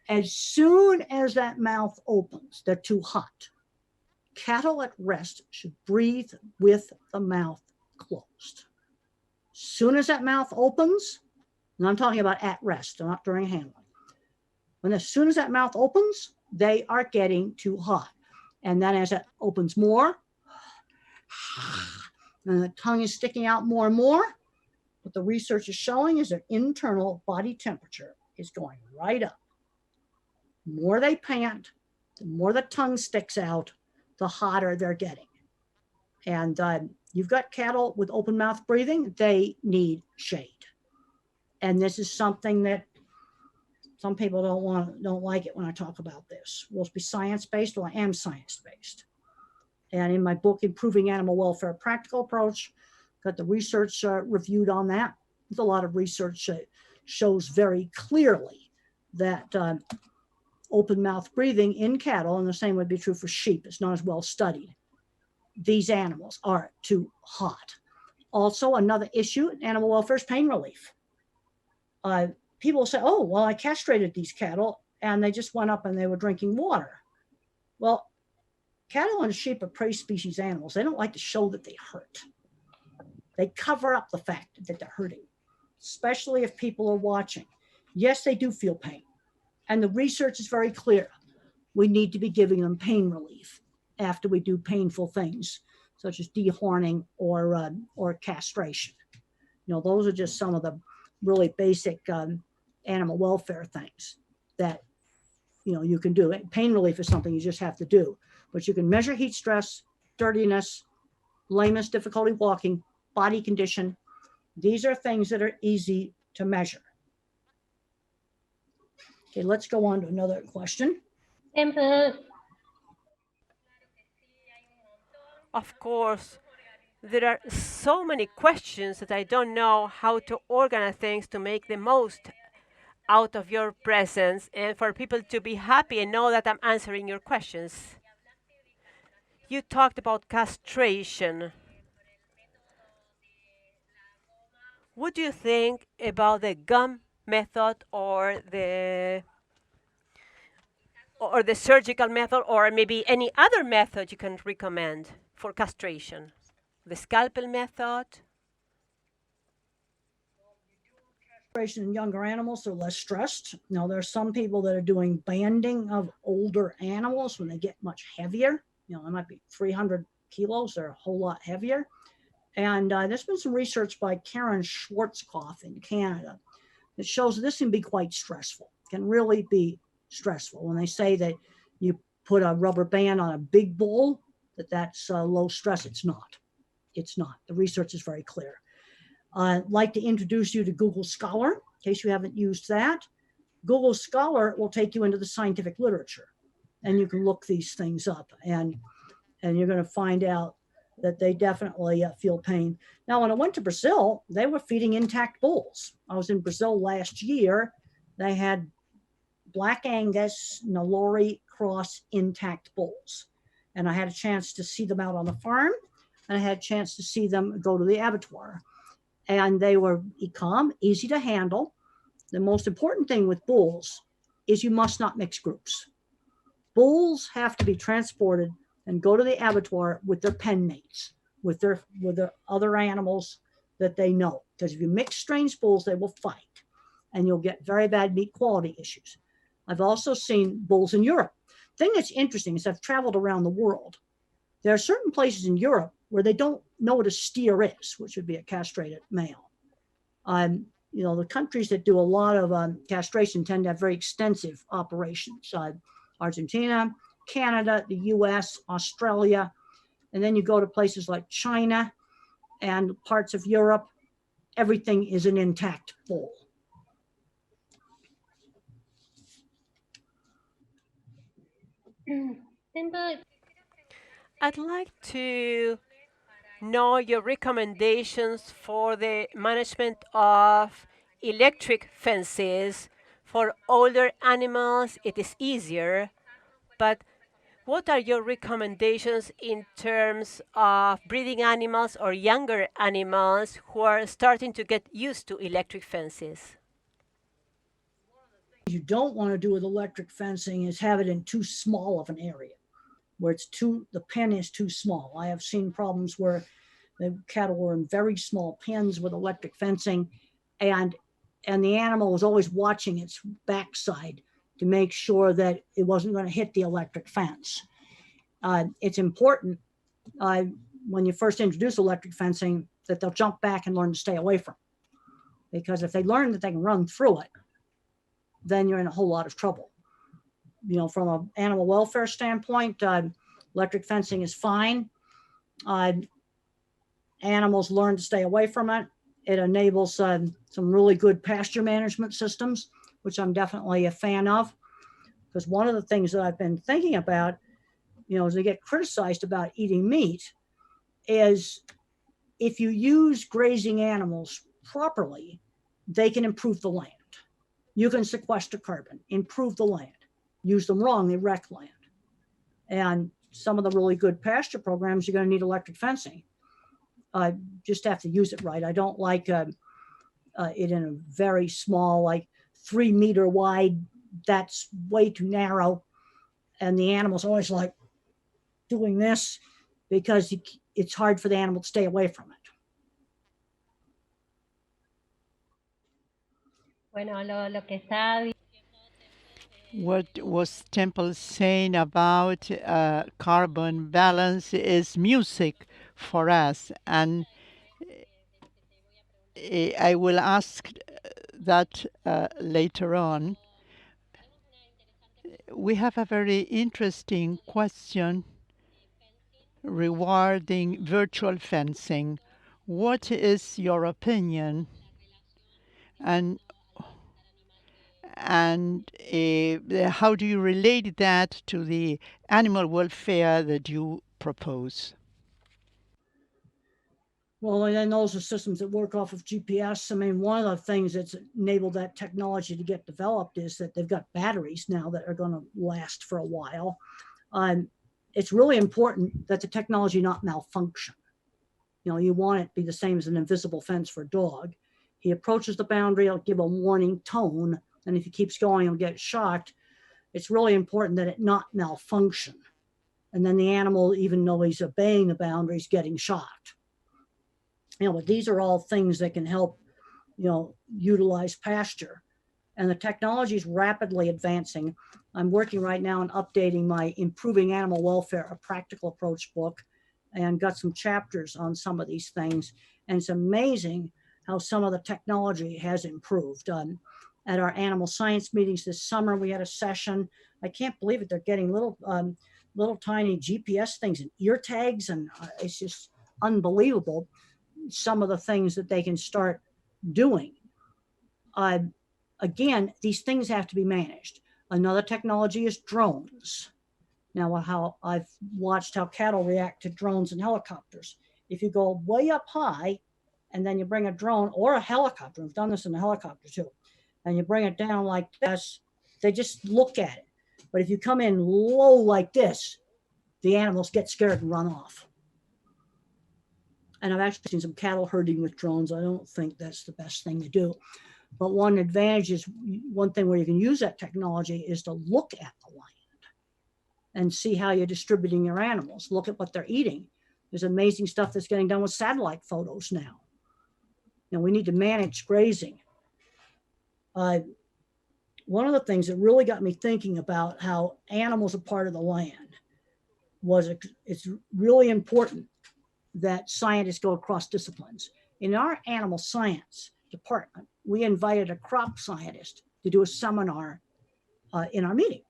as soon as that mouth opens, they're too hot. Cattle at rest should breathe with the mouth closed. Soon as that mouth opens, and I'm talking about at rest, not during handling. As soon as that mouth opens, they are getting too hot. And then as it opens more, and the tongue is sticking out more and more, what the research is showing is their internal body temperature is going right up. The more they pant, the more the tongue sticks out, the hotter they're getting. And you've got cattle with open mouth breathing, they need shade. And this is something that some people don't like it when I talk about this. Will it be science-based? Well, I am science-based. And in my book, Improving Animal Welfare, Practical Approach, got the research reviewed on that. There's a lot of research that shows very clearly that open mouth breathing in cattle, and the same would be true for sheep, it's not as well studied. These animals are too hot. Also, another issue in animal welfare is pain relief. People say, oh, well, I castrated these cattle and they just went up and they were drinking water. Well, cattle and sheep are prey species animals. They don't like to show that they hurt. They cover up the fact that they're hurting, especially if people are watching. Yes, they do feel pain. And the research is very clear. We need to be giving them pain relief after we do painful things, such as dehorning or castration. Those are just some of the really basic animal welfare things that you can do. Pain relief is something you just have to do, but you can measure heat stress, dirtiness, lameness, difficulty walking, body condition. These are things that are easy to measure. Okay, let's go on to another question. Siempre, Of course, there are so many questions that I don't know how to organize things to make the most out of your presence and for people to be happy and know that I'm answering your questions. You talked about castration. What do you think about the gum method or the surgical method or maybe any other method you can recommend for castration? The scalpel method? Castration in younger animals, they're less stressed. Now, there's some people that are doing banding of older animals when they get much heavier. They might be 300 kilos, they're a whole lot heavier. And there's been some research by Karen Schwarzkopf in Canada that shows this can be quite stressful, can really be stressful. When they say that you put a rubber band on a big bull, that's low stress, it's not. It's not. The research is very clear. I'd like to introduce you to Google Scholar, in case you haven't used that. Google Scholar will take you into the scientific literature, and you can look these things up, and you're going to find out that they definitely feel pain. Now, when I went to Brazil, they were feeding intact bulls. I was in Brazil last year. They had Black Angus, Nelore cross intact bulls. And I had a chance to see them out on the farm, and I had a chance to see them go to the abattoir. And they were calm, easy to handle. The most important thing with bulls is you must not mix groups. Bulls have to be transported and go to the abattoir with their pen mates, with their other animals that they know. Because if you mix strange bulls, they will fight, and you'll get very bad meat quality issues. I've also seen bulls in Europe. The thing that's interesting is I've traveled around the world. There are certain places in Europe where they don't know what a steer is, which would be a castrated male. The countries that do a lot of castration tend to have very extensive operations. Argentina, Canada, the US, Australia, and then you go to places like China and parts of Europe, everything is an intact bull. I'd like to know your recommendations for the management of electric fences. For older animals, it is easier, but what are your recommendations in terms of breeding animals or younger animals who are starting to get used to electric fences? You don't want to do with electric fencing is have it in too small of an area where the pen is too small. I have seen problems where the cattle were in very small pens with electric fencing, and the animal was always watching its backside to make sure that it wasn't going to hit the electric fence. It's important when you first introduce electric fencing that they'll jump back and learn to stay away from it. Because if they learn that they can run through it, then you're in a whole lot of trouble. From an animal welfare standpoint, electric fencing is fine. Animals learn to stay away from it. It enables some really good pasture management systems, which I'm definitely a fan of. Because one of the things that I've been thinking about, as they get criticized about eating meat, is if you use grazing animals properly, they can improve the land. You can sequester carbon, improve the land. Use them wrong, they wreck land. And some of the really good pasture programs, you're going to need electric fencing. Just have to use it right. I don't like it in a very small, like 3 meter wide. That's way too narrow. And the animal's always like doing this because it's hard for the animal to stay away from it. Bueno, lo que está What was Temple saying about carbon balance is music for us, and I will ask that later on. We have a very interesting question regarding virtual fencing. What is your opinion? And how do you relate that to the animal welfare that you propose? Well, and then those are systems that work off of GPS. I mean, one of the things that's enabled that technology to get developed is that they've got batteries now that are going to last for a while. It's really important that the technology not malfunction. You know, you want it to be the same as an invisible fence for a dog. He approaches the boundary, he'll give a warning tone, and if he keeps going, he'll get shocked. It's really important that it not malfunction. And then the animal, even though he's obeying the boundaries, getting shocked. You know, but these are all things that can help, you know, utilize pasture. And the technology is rapidly advancing. I'm working right now on updating my Improving Animal Welfare, a Practical Approach book, and got some chapters on some of these things. And it's amazing how some of the technology has improved. At our animal science meetings this summer, we had a session. I can't believe it. They're getting little tiny GPS things and ear tags, and it's just unbelievable some of the things that they can start doing. Again, these things have to be managed. Another technology is drones. Now, how I've watched how cattle react to drones and helicopters. If you go way up high and then you bring a drone or a helicopter, we've done this in a helicopter too, and you bring it down like this, they just look at it. But if you come in low like this, the animals get scared and run off. And I've actually seen some cattle herding with drones. I don't think that's the best thing to do. But one advantage is, one thing where you can use that technology is to look at the land and see how you're distributing your animals. Look at what they're eating. There's amazing stuff that's getting done with satellite photos now. You know, we need to manage grazing. One of the things that really got me thinking about how animals are part of the land was it's really important that scientists go across disciplines. In our animal science department, we invited a crop scientist to do a seminar in our meeting.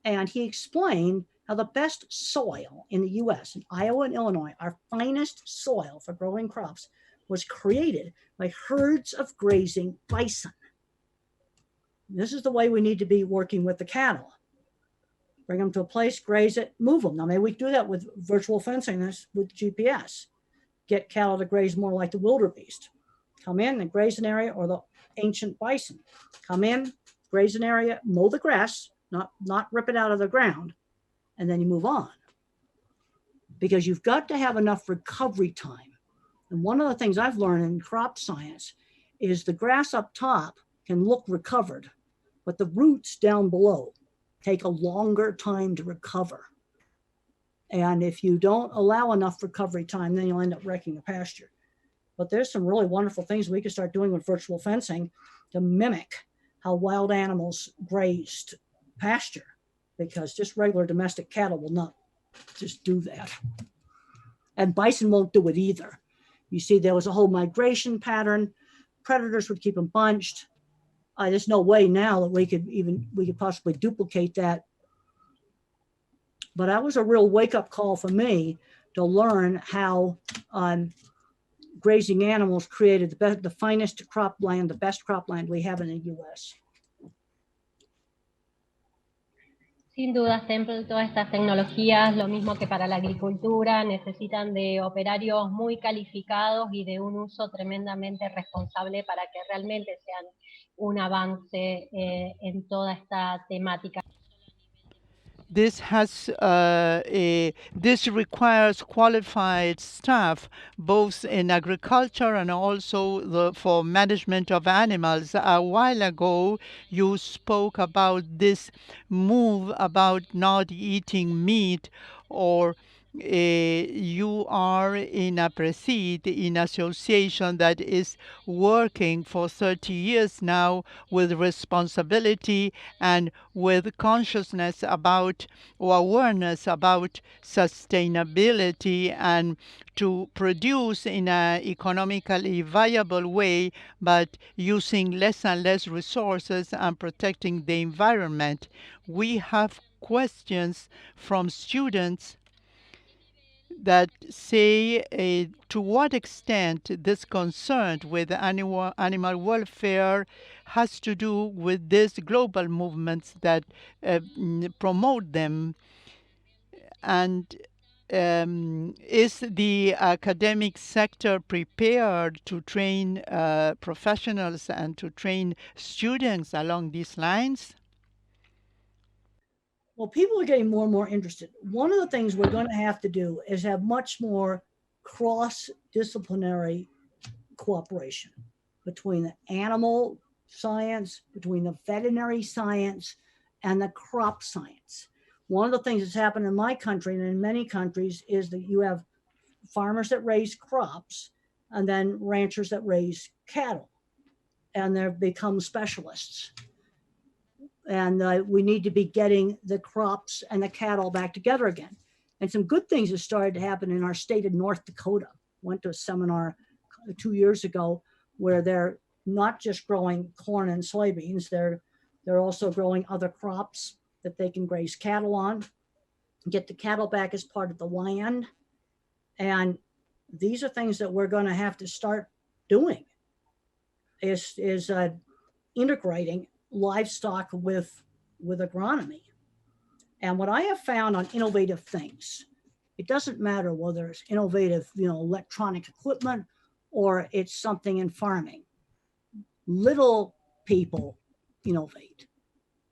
And he explained how the best soil in the US, in Iowa and Illinois, our finest soil for growing crops, was created by herds of grazing bison. This is the way we need to be working with the cattle. Bring them to a place, graze it, move them. Now, maybe we can do that with virtual fencing, this with GPS. Get cattle to graze more like the wildebeest. Come in and graze an area, or the ancient bison. Come in, graze an area, mow the grass, not rip it out of the ground, and then you move on. Because you've got to have enough recovery time. And one of the things I've learned in crop science is the grass up top can look recovered, but the roots down below take a longer time to recover. And if you don't allow enough recovery time, then you'll end up wrecking the pasture. But there's some really wonderful things we can start doing with virtual fencing to mimic how wild animals grazed pasture, because just regular domestic cattle will not just do that. And bison won't do it either. You see, there was a whole migration pattern. Predators would keep them bunched. There's no way now that we could possibly duplicate that. But that was a real wake-up call for me to learn how grazing animals created the finest cropland, the best cropland we have in the U.S. Sin duda, Temple, todas estas tecnologías, lo mismo que para la agricultura, necesitan de operarios muy calificados y de un uso tremendamente responsable para que realmente sean un avance en toda esta temática. This requires qualified staff, both in agriculture and also for management of animals. A while ago, you spoke about this move about not eating meat, or you are in Aapresid, in association that is working for 30 years now with responsibility and with consciousness about, or awareness about, sustainability, and to produce in an economically viable way, but using less and less resources and protecting the environment. We have questions from students that say to what extent this concern with animal welfare has to do with these global movements that promote them. And is the academic sector prepared to train professionals and to train students along these lines? Well, people are getting more and more interested. One of the things we're going to have to do is have much more cross-disciplinary cooperation between the animal science, between the veterinary science, and the crop science. One of the things that's happened in my country and in many countries is that you have farmers that raise crops and then ranchers that raise cattle, and they've become specialists. And we need to be getting the crops and the cattle back together again. And some good things have started to happen in our state of North Dakota. Went to a seminar 2 years ago where they're not just growing corn and soybeans, they're also growing other crops that they can graze cattle on, get the cattle back as part of the land. And these are things that we're going to have to start doing, is integrating livestock with agronomy. And what I have found on innovative things, it doesn't matter whether it's innovative, electronic equipment or it's something in farming. Little people innovate.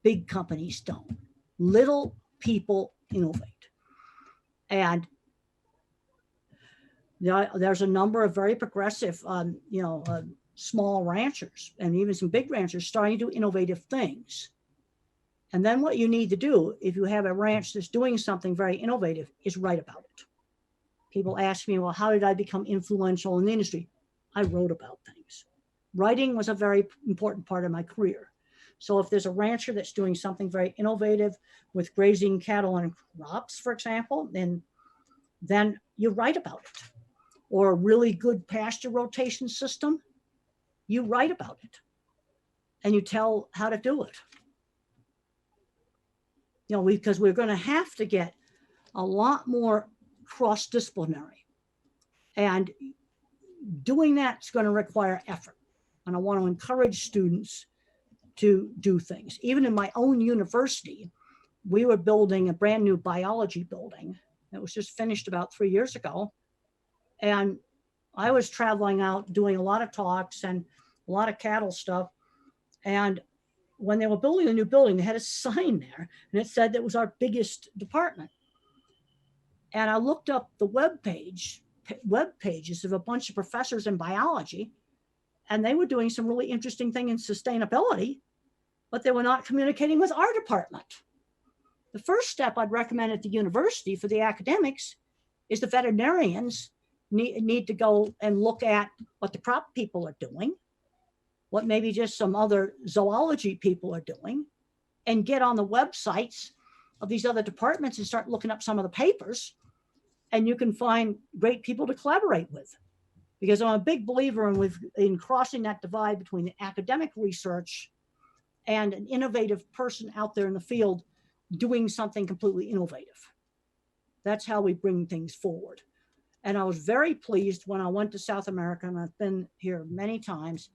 Big companies don't. Little people innovate. And there's a number of very progressive, small ranchers and even some big ranchers starting to do innovative things. And then what you need to do, if you have a ranch that's doing something very innovative, is write about it. People ask me, well, how did I become influential in the industry? I wrote about things. Writing was a very important part of my career. So if there's a rancher that's doing something very innovative with grazing cattle and crops, for example, then you write about it. Or a really good pasture rotation system, you write about it and you tell how to do it. Because we're going to have to get a lot more cross-disciplinary, and doing that's going to require effort. And I want to encourage students to do things. Even in my own university, we were building a brand new biology building that was just finished about 3 years ago. And I was traveling out doing a lot of talks and a lot of cattle stuff. And when they were building a new building, they had a sign there and it said that was our biggest department. And I looked up the web pages of a bunch of professors in biology, and they were doing some really interesting thing in sustainability, but they were not communicating with our department. The first step I'd recommend at the university for the academics is the veterinarians need to go and look at what the crop people are doing, what maybe just some other zoology people are doing, and get on the websites of these other departments and start looking up some of the papers, and you can find great people to collaborate with. Because I'm a big believer in crossing that divide between the academic research and an innovative person out there in the field doing something completely innovative. That's how we bring things forward. And I was very pleased when I went to South America, and I've been here many times,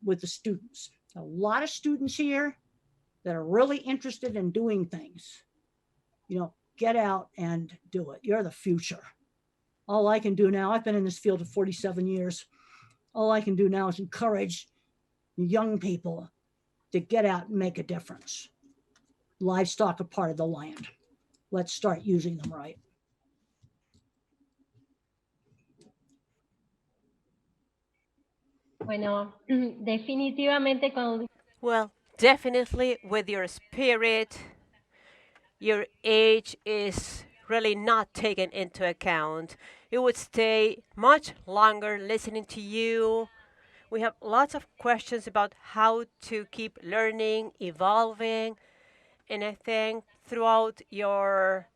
with the students. A lot of students here that are really interested in doing things. Get out and do it. You're the future. All I can do now, I've been in this field for 47 years. All I can do now is encourage young people to get out and make a difference. Livestock are part of the land. Let's start using them right. Bueno, definitivamente con Well, definitely with your spirit, your age is really not taken into account. You would stay much longer listening to you. We have lots of questions about how to keep learning, evolving, and I think throughout your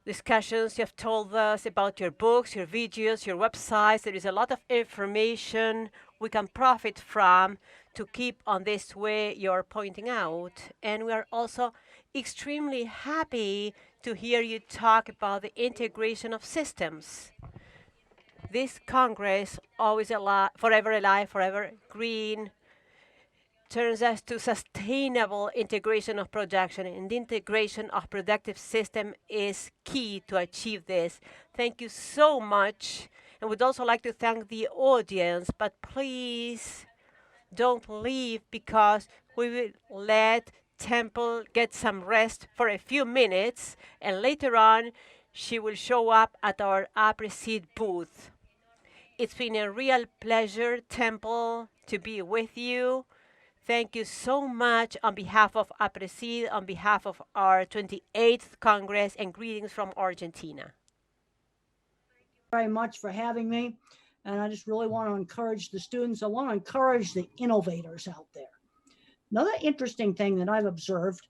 discussions, you have told us about your books, your videos, your websites. There is a lot of information we can profit from to keep on this way you're pointing out. And we are also extremely happy to hear you talk about the integration of systems. This Congress, always alive, forever green, turns us to sustainable integration of production, and the integration of productive system is key to achieve this. Thank you so much, and would also like to thank the audience, but please don't leave because we will let Temple get some rest for a few minutes, and later on she will show up at our Aapresid booth. It's been a real pleasure, Temple, to be with you. Thank you so much on behalf of Aapresid, on behalf of our 28th Congress, and greetings from Argentina. Very much for having me. And I just really want to encourage the students. I want to encourage the innovators out there. Another interesting thing that I've observed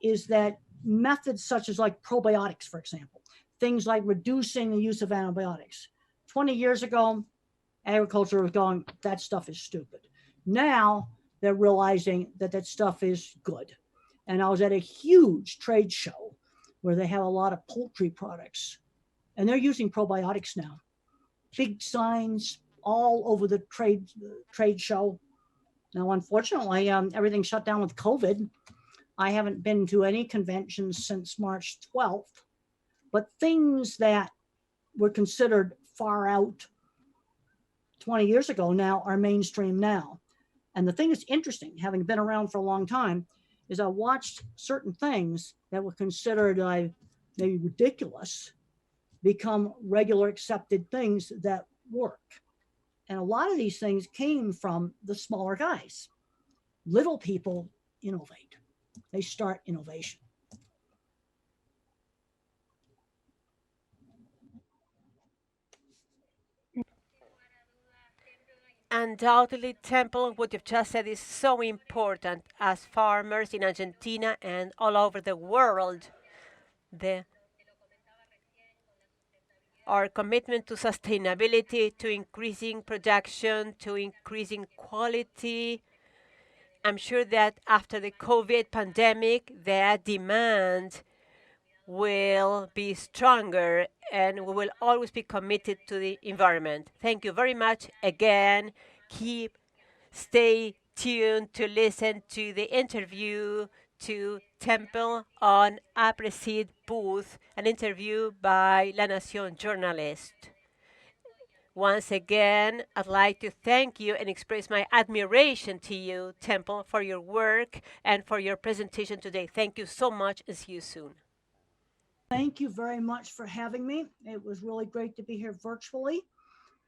is that methods such as like probiotics, for example, things like reducing the use of antibiotics. 20 years ago, agriculture was going, that stuff is stupid. Now they're realizing that that stuff is good. And I was at a huge trade show where they have a lot of poultry products, and they're using probiotics now. Big signs all over the trade show. Now, unfortunately, everything shut down with COVID. I haven't been to any conventions since March 12th, but things that were considered far out 20 years ago now are mainstream now. And the thing that's interesting, having been around for a long time, is I watched certain things that were considered maybe ridiculous become regular accepted things that work. And a lot of these things came from the smaller guys. Little people innovate. They start innovation. Undoubtedly, Temple, what you've just said is so important as farmers in Argentina and all over the world. Our commitment to sustainability, to increasing production, to increasing quality. I'm sure that after the COVID pandemic, that demand will be stronger, and we will always be committed to the environment. Thank you very much again. Stay tuned to listen to the interview to Temple on Aapresid booth, an interview by La Nación journalist. Once again, I'd like to thank you and express my admiration to you, Temple, for your work and for your presentation today. Thank you so much, and see you soon. Thank you very much for having me. It was really great to be here virtually.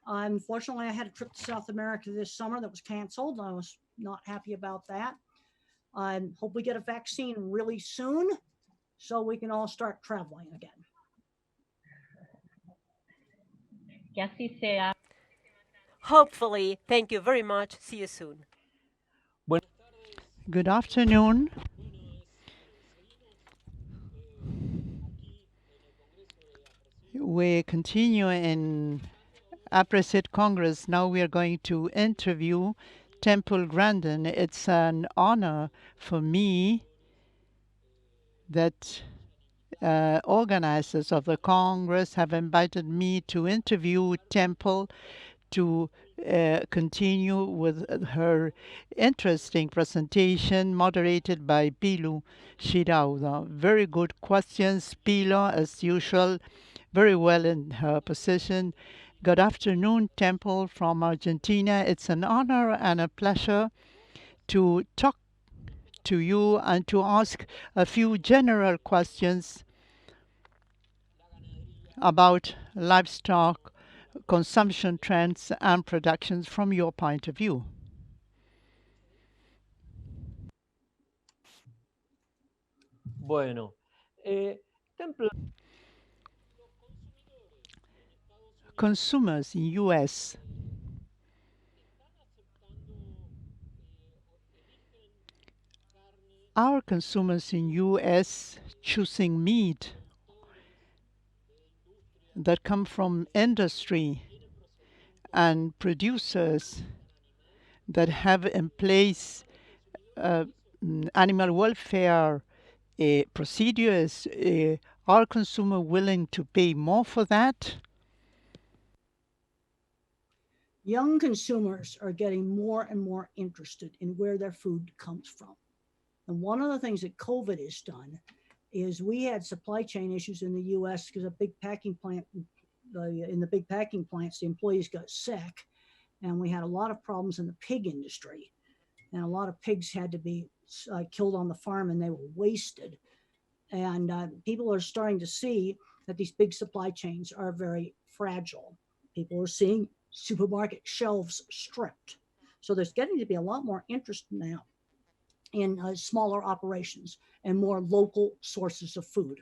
Unfortunately, I had a trip to South America this summer that was canceled. I was not happy about that. I hope we get a vaccine really soon so we can all start traveling again. Que así sea. Hopefully. Thank you very much. See you soon. Good afternoon. We continue in Aapresid Congress. Now we are going to interview Temple Grandin. It's an honor for me that organizers of the Congress have invited me to interview Temple to continue with her interesting presentation moderated by Pilu Shirauda. Very good questions, Pilu, as usual, very well in her position. Good afternoon, Temple from Argentina. It's an honor and a pleasure to talk to you and to ask a few general questions about livestock consumption trends and productions from your point of view. Bueno, Temple. Consumers in US are consumers in US choosing meat that come from industry and producers that have in place animal welfare procedures? Are consumers willing to pay more for that? Young consumers are getting more and more interested in where their food comes from. And one of the things that COVID has done is we had supply chain issues in the US because a big packing plant, in the big packing plants, the employees got sick. And we had a lot of problems in the pig industry. And a lot of pigs had to be killed on the farm and they were wasted. And people are starting to see that these big supply chains are very fragile. People are seeing supermarket shelves stripped. So there's getting to be a lot more interest now in smaller operations and more local sources of food.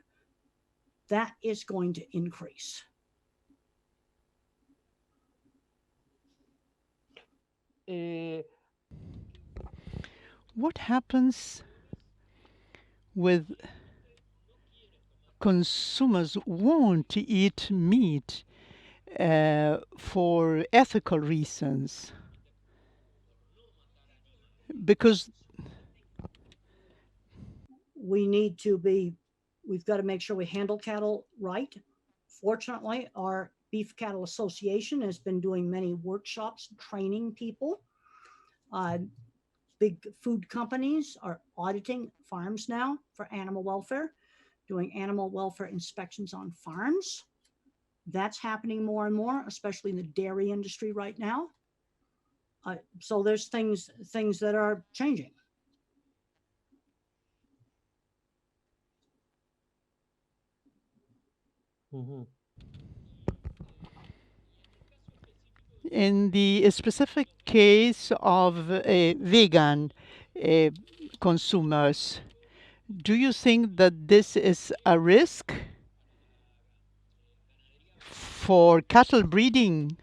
That is going to increase. What happens with consumers won't eat meat for ethical reasons? Because we've got to make sure we handle cattle right. Fortunately, our Beef Cattle Association has been doing many workshops, training people. Big food companies are auditing farms now for animal welfare, doing animal welfare inspections on farms. That's happening more and more, especially in the dairy industry right now. So there's things that are changing. in the specific case of vegan consumers, do you think that this is a risk for cattle breeding?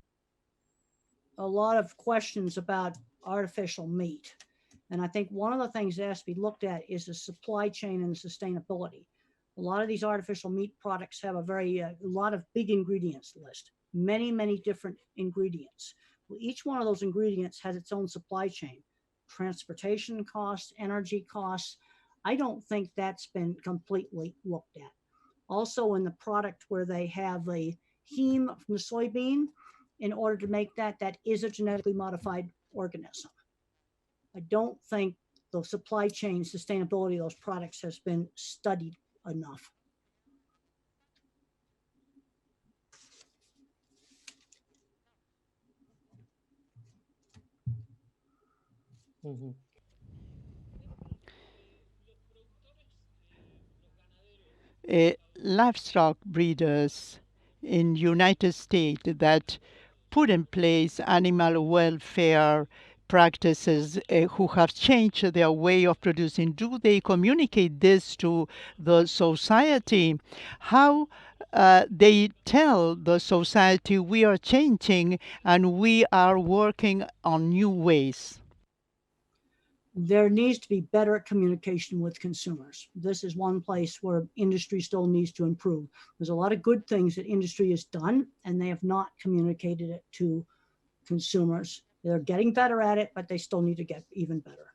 A lot of questions about artificial meat. And I think one of the things that has to be looked at is the supply chain and sustainability. A lot of these artificial meat products have a lot of big ingredients list, many different ingredients. Well, each one of those ingredients has its own supply chain, transportation costs, energy costs. I don't think that's been completely looked at. Also in the product where they have a heme from the soybean, in order to make that is a genetically modified organism. I don't think the supply chain sustainability of those products has been studied enough. Livestock breeders in United States that put in place animal welfare practices who have changed their way of producing, do they communicate this to the society? How they tell the society we are changing and we are working on new ways? There needs to be better communication with consumers. This is one place where industry still needs to improve. There's a lot of good things that industry has done, and they have not communicated it to consumers. They're getting better at it, but they still need to get even better.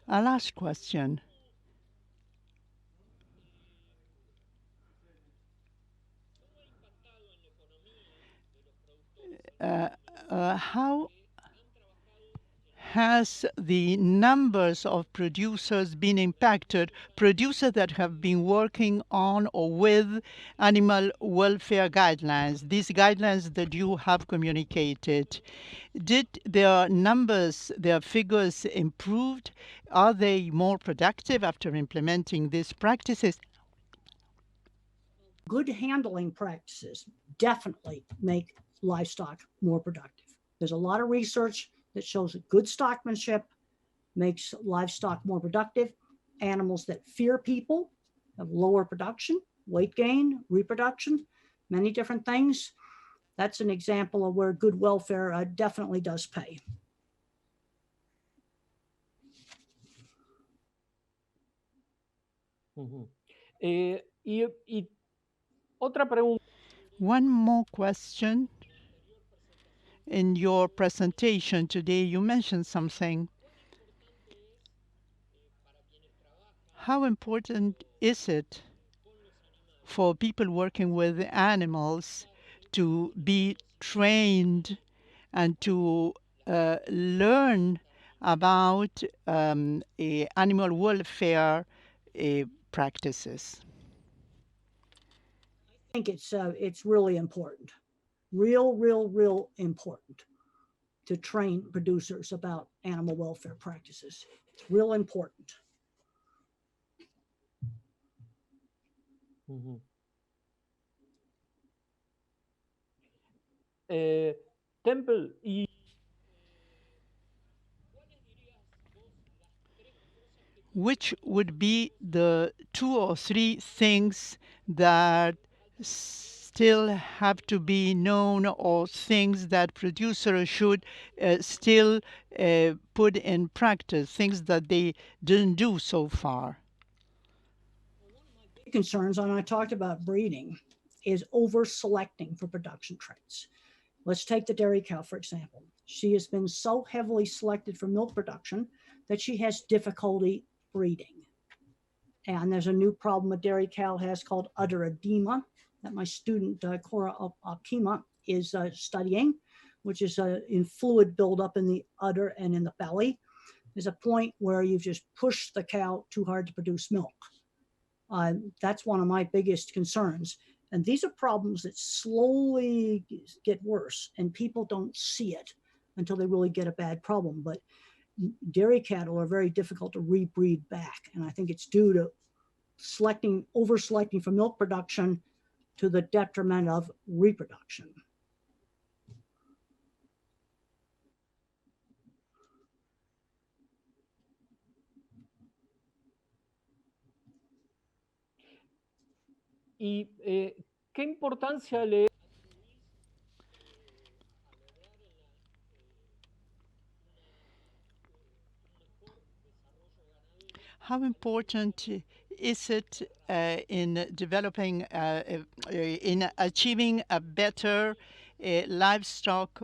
A last question. How has the numbers of producers been impacted, producers that have been working on or with animal welfare guidelines, these guidelines that you have communicated? Did their numbers, their figures improved? Are they more productive after implementing these practices? Good handling practices definitely make livestock more productive. There's a lot of research that shows that good stockmanship makes livestock more productive. Animals that fear people have lower production, weight gain, reproduction, many different things. That's an example of where good welfare definitely does pay. Y otra pregunta. One more question. In your presentation today, you mentioned something How important is it for people working with animals to be trained and to learn about animal welfare practices? I think it's really important, real important to train producers about animal welfare practices. It's real important. Ujú. Temple, y Which would be the 2 or 3 things that still have to be known, or things that producers should still put in practice, things that they didn't do so far? Concerns, and I talked about breeding, is over selecting for production traits. Let's take the dairy cow, for example. She has been so heavily selected for milk production that she has difficulty breeding. And there's a new problem a dairy cow has called udder edema that my student, Cora Akima, is studying, which is in fluid buildup in the udder and in the belly. There's a point where you've just pushed the cow too hard to produce milk. That's one of my biggest concerns. And these are problems that slowly get worse, and people don't see it until they really get a bad problem. But dairy cattle are very difficult to rebreed back. And I think it's due to over selecting for milk production to the detriment of reproduction. ¿qué importancia le How important is it in developing, in achieving a better livestock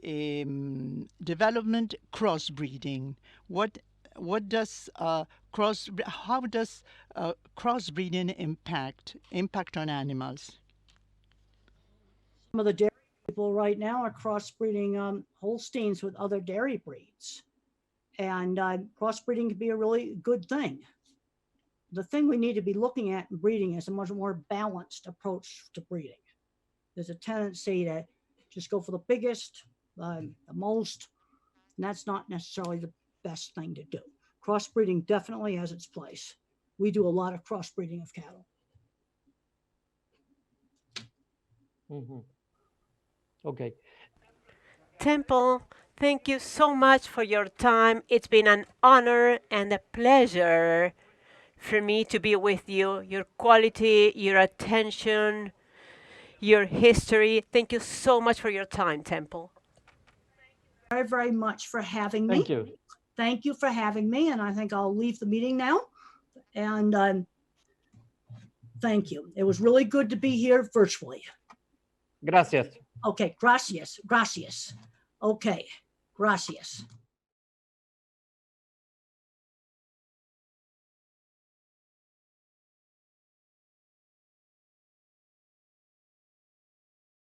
development, crossbreeding? What does how does crossbreeding impact on animals? Some of the dairy people right now are crossbreeding Holsteins with other dairy breeds. And crossbreeding can be a really good thing. The thing we need to be looking at in breeding is a much more balanced approach to breeding. There's a tendency to just go for the biggest, the most, and that's not necessarily the best thing to do. Crossbreeding definitely has its place. We do a lot of crossbreeding of cattle. Okay. Temple, thank you so much for your time. It's been an honor and a pleasure for me to be with you. Your quality, your attention, your history. Thank you so much for your time, Temple. Very much for having me. Thank you. Thank you for having me. And I think I'll leave the meeting now. And thank you. It was really good to be here virtually. Gracias. Okay, gracias. Okay, gracias.